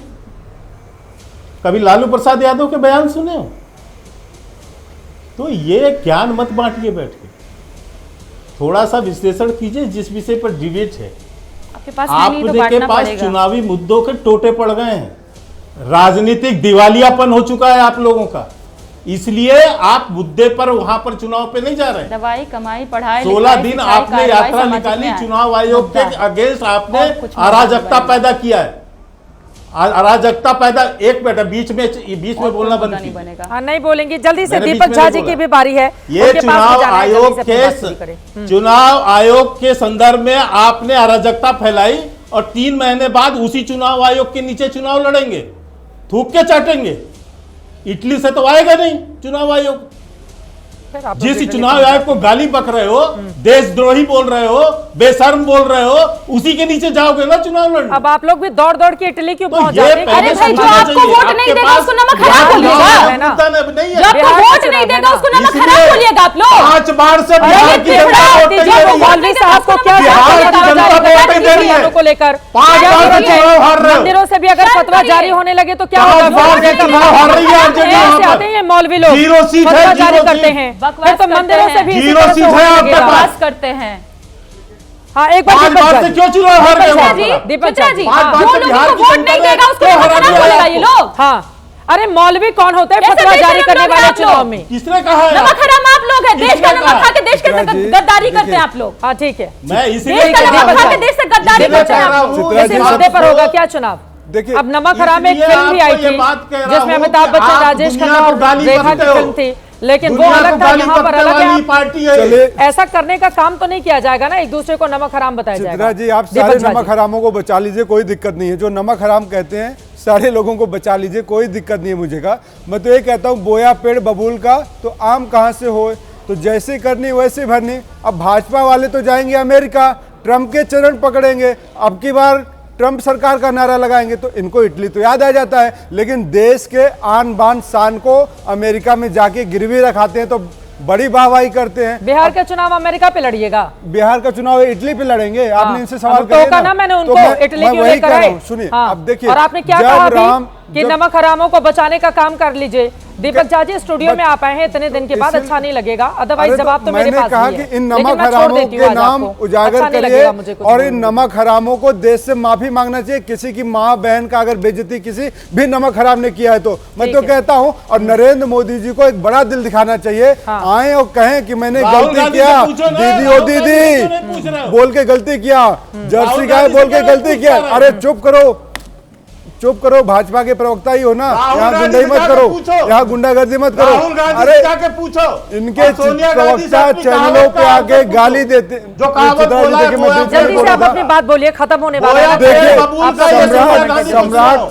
कभी लालू प्रसाद यादव के बयान सुने हो? तो ये ज्ञान मत बांटिए बैठ के, थोड़ा सा विश्लेषण कीजिए जिस विषय पर डिबेट है। आपके पास चुनावी मुद्दों के टोटे पड़ गए हैं, राजनीतिक दिवालियापन हो चुका है आप लोगों का, इसलिए आप मुद्दे पर वहां पर चुनाव पे नहीं जा रहे। दवाई कमाई पढ़ाई 16 दिन आपने यात्रा निकाली चुनाव आयोग के अगेंस्ट, आपने अराजकता पैदा किया है, अराजकता पैदा। एक मिनट, बीच में बोलना बंद कीजिए। हाँ, नहीं बोलेंगे। जल्दी से दीपक झा जी की भी बारी है। ये चुनाव आयोग के संदर्भ में आपने अराजकता फैलाई और 3 महीने बाद उसी चुनाव आयोग के नीचे चुनाव लड़ेंगे, थूक के चाटेंगे। इटली से तो आएगा नहीं चुनाव आयोग। जिस चुनाव आयोग को गाली बक रहे हो, देशद्रोही बोल रहे हो, बेशर्म बोल रहे हो, उसी के नीचे जाओगे ना चुनाव लड़ने। अब आप लोग भी दौड़ दौड़ के इटली क्यों पहुंच जाते हैं? अरे भाई, जो आपको वोट नहीं देगा उसको नमक हराम बोलिएगा। जो आपको वोट नहीं देगा उसको नमक हराम बोलिएगा आप लोग। 5 बार से बिहार की जनता वोट नहीं दे रही है। मौलवी साहब को क्या को लेकर 5 बार से चुनाव हार रहे हो। मंदिरों से भी अगर फतवा जारी होने लगे तो क्या होगा? आते हैं मौलवी लोग, 0 सीट है, जारी करते हैं, फिर तो मंदिरों से भी 0 सीट है आपके पास करते हैं। हाँ, एक बार 5 बार से क्यों चुनाव हार रहे हो? दीपक झा जी, जो लोगों को वोट नहीं देगा उसको नमक हराम बोलेगा ये लोग। हाँ, अरे मौलवी कौन होते हैं फतवा जारी करने वाले चुनाव में? किसने कहा है? नमक हराम आप लोग हैं, देश का नमक खा के देश कैसे गद्दारी करते हैं आप लोग? हाँ ठीक है, मैं इसीलिए देश से गद्दारी करते हैं आप लोग। इसी मुद्दे पर होगा क्या चुनाव? देखिए, अब नमक हराम एक फिल्म भी आई थी जिसमें अमिताभ बच्चन, राजेश खन्ना और रेखा की फिल्म थी, लेकिन वो अलग था, यहाँ पर अलग है। पार्टी है। ऐसा करने का काम तो नहीं किया जाएगा ना, एक दूसरे को नमक हराम बताया जाएगा। चित्रा जी, आप सारे नमक हरामों को बचा लीजिए, कोई दिक्कत नहीं है। जो नमक हराम कहते हैं सारे लोगों को बचा लीजिए, कोई दिक्कत नहीं है मुझे का। मैं तो ये कहता हूँ, बोया पेड़ बबूल का तो आम कहाँ से हो, तो जैसे करनी वैसे भरनी। अब भाजपा वाले तो जाएंगे अमेरिका, ट्रंप के चरण पकड़ेंगे, अब की बार ट्रंप सरकार का नारा लगाएंगे, तो इनको इटली तो याद आ जाता है। लेकिन देश के आन बान शान को अमेरिका में जाके गिरवी रखाते हैं तो बड़ी वाहवाही करते हैं। बिहार का चुनाव अमेरिका पे लड़िएगा? बिहार का चुनाव इटली पे लड़ेंगे। आपने इनसे सवाल किया ना, मैंने उनको इटली क्यों लेकर आए? सुनिए, हाँ। अब देखिए, और आपने क्या कहा कि नमक हरामों को बचाने का काम कर लीजिए। दीपक झा जी स्टूडियो में आप आए हैं इतने दिन के बाद, अच्छा नहीं लगेगा, अदरवाइज जवाब तो मेरे पास कहा कि इन नमक हरामों के नाम उजागर करिए और इन नमक हरामों को देश से माफी मांगना चाहिए। किसी की माँ बहन का अगर बेइज्जती किसी भी नमक हराम ने किया है तो मैं तो कहता हूँ, और नरेंद्र मोदी जी को एक बड़ा दिल दिखाना चाहिए। आए और कहें कि मैंने गलती किया, दीदी ओ दीदी बोल के गलती किया, जर्सी गाय बोल के गलती किया। अरे चुप करो, चुप करो, भाजपा के प्रवक्ता ही हो ना, यहाँ गुंडाई मत करो, यहाँ गुंडागर्दी मत करो। अरे पूछो, इनके प्रवक्ता चैनलों पे आके गाली देते। जो जल्दी से आप अपनी बात बोलिए, खत्म होने वाला है। देखिए,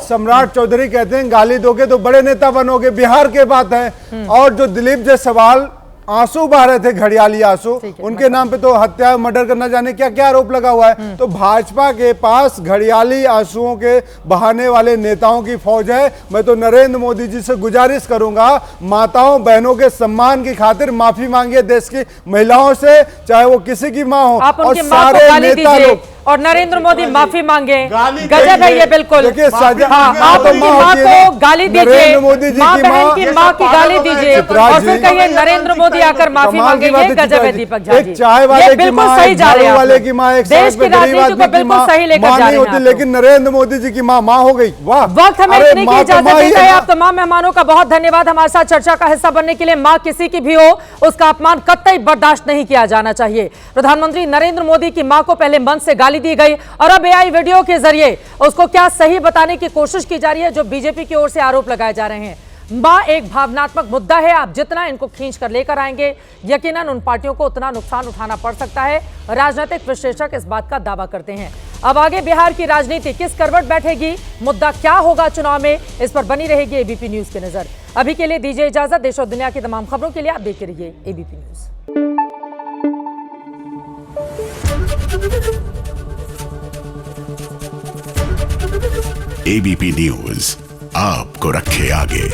सम्राट चौधरी कहते हैं गाली दोगे तो बड़े नेता बनोगे, बिहार के बात है। और जो दिलीप जी सवाल आंसू बहा रहे थे, घड़ियाली आंसू, उनके नाम पे तो हत्या मर्डर करना जाने क्या क्या आरोप लगा हुआ है। तो भाजपा के पास घड़ियाली आंसुओं के बहाने वाले नेताओं की फौज है। मैं तो नरेंद्र मोदी जी से गुजारिश करूंगा, माताओं बहनों के सम्मान की खातिर माफी मांगिए देश की महिलाओं से, चाहे वो किसी की माँ हो। आप उनकी माँ को गाली दीजिए और नरेंद्र मोदी माफी मांगे, गजब है ये बिल्कुल। आप उनकी माँ को गाली दीजिए, माँ बहन की माँ की गाली दीजिए और फिर कहिए नरेंद्र मोदी आकर माफी मांगे, ये गजब है दीपक झा जी। ये बिल्कुल सही जा रहे हैं, देश की राजनीति को बिल्कुल सही लेकर जा रहे हैं। लेकिन नरेंद्र मोदी जी की माँ हो गई, वाह। वक्त हमें इतने की इजाजत देता है। आप तमाम मेहमानों का बहुत धन्यवाद हमारे साथ चर्चा का हिस्सा बनने के लिए। माँ किसी की भी हो, उसका अपमान कतई बर्दाश्त नहीं किया जाना चाहिए। प्रधानमंत्री नरेंद्र मोदी की माँ को पहले मंच से गाली दी गई और अब एआई वीडियो के जरिए उसको क्या सही बताने की कोशिश की जा रही है, जो बीजेपी की ओर से आरोप लगाए जा रहे हैं। मां एक भावनात्मक मुद्दा है, आप जितना इनको खींच कर लेकर आएंगे यकीनन उन पार्टियों को उतना नुकसान उठाना पड़ सकता है। राजनीतिक विश्लेषक इस बात का दावा करते हैं। अब आगे बिहार की राजनीति किस करवट बैठेगी, मुद्दा क्या होगा चुनाव में, इस पर बनी रहेगी एबीपी न्यूज की नजर। अभी के लिए दीजिए इजाजत। देश और दुनिया की तमाम खबरों के लिए आप देखते रहिए एबीपी न्यूज। एबीपी न्यूज आपको रखे आगे।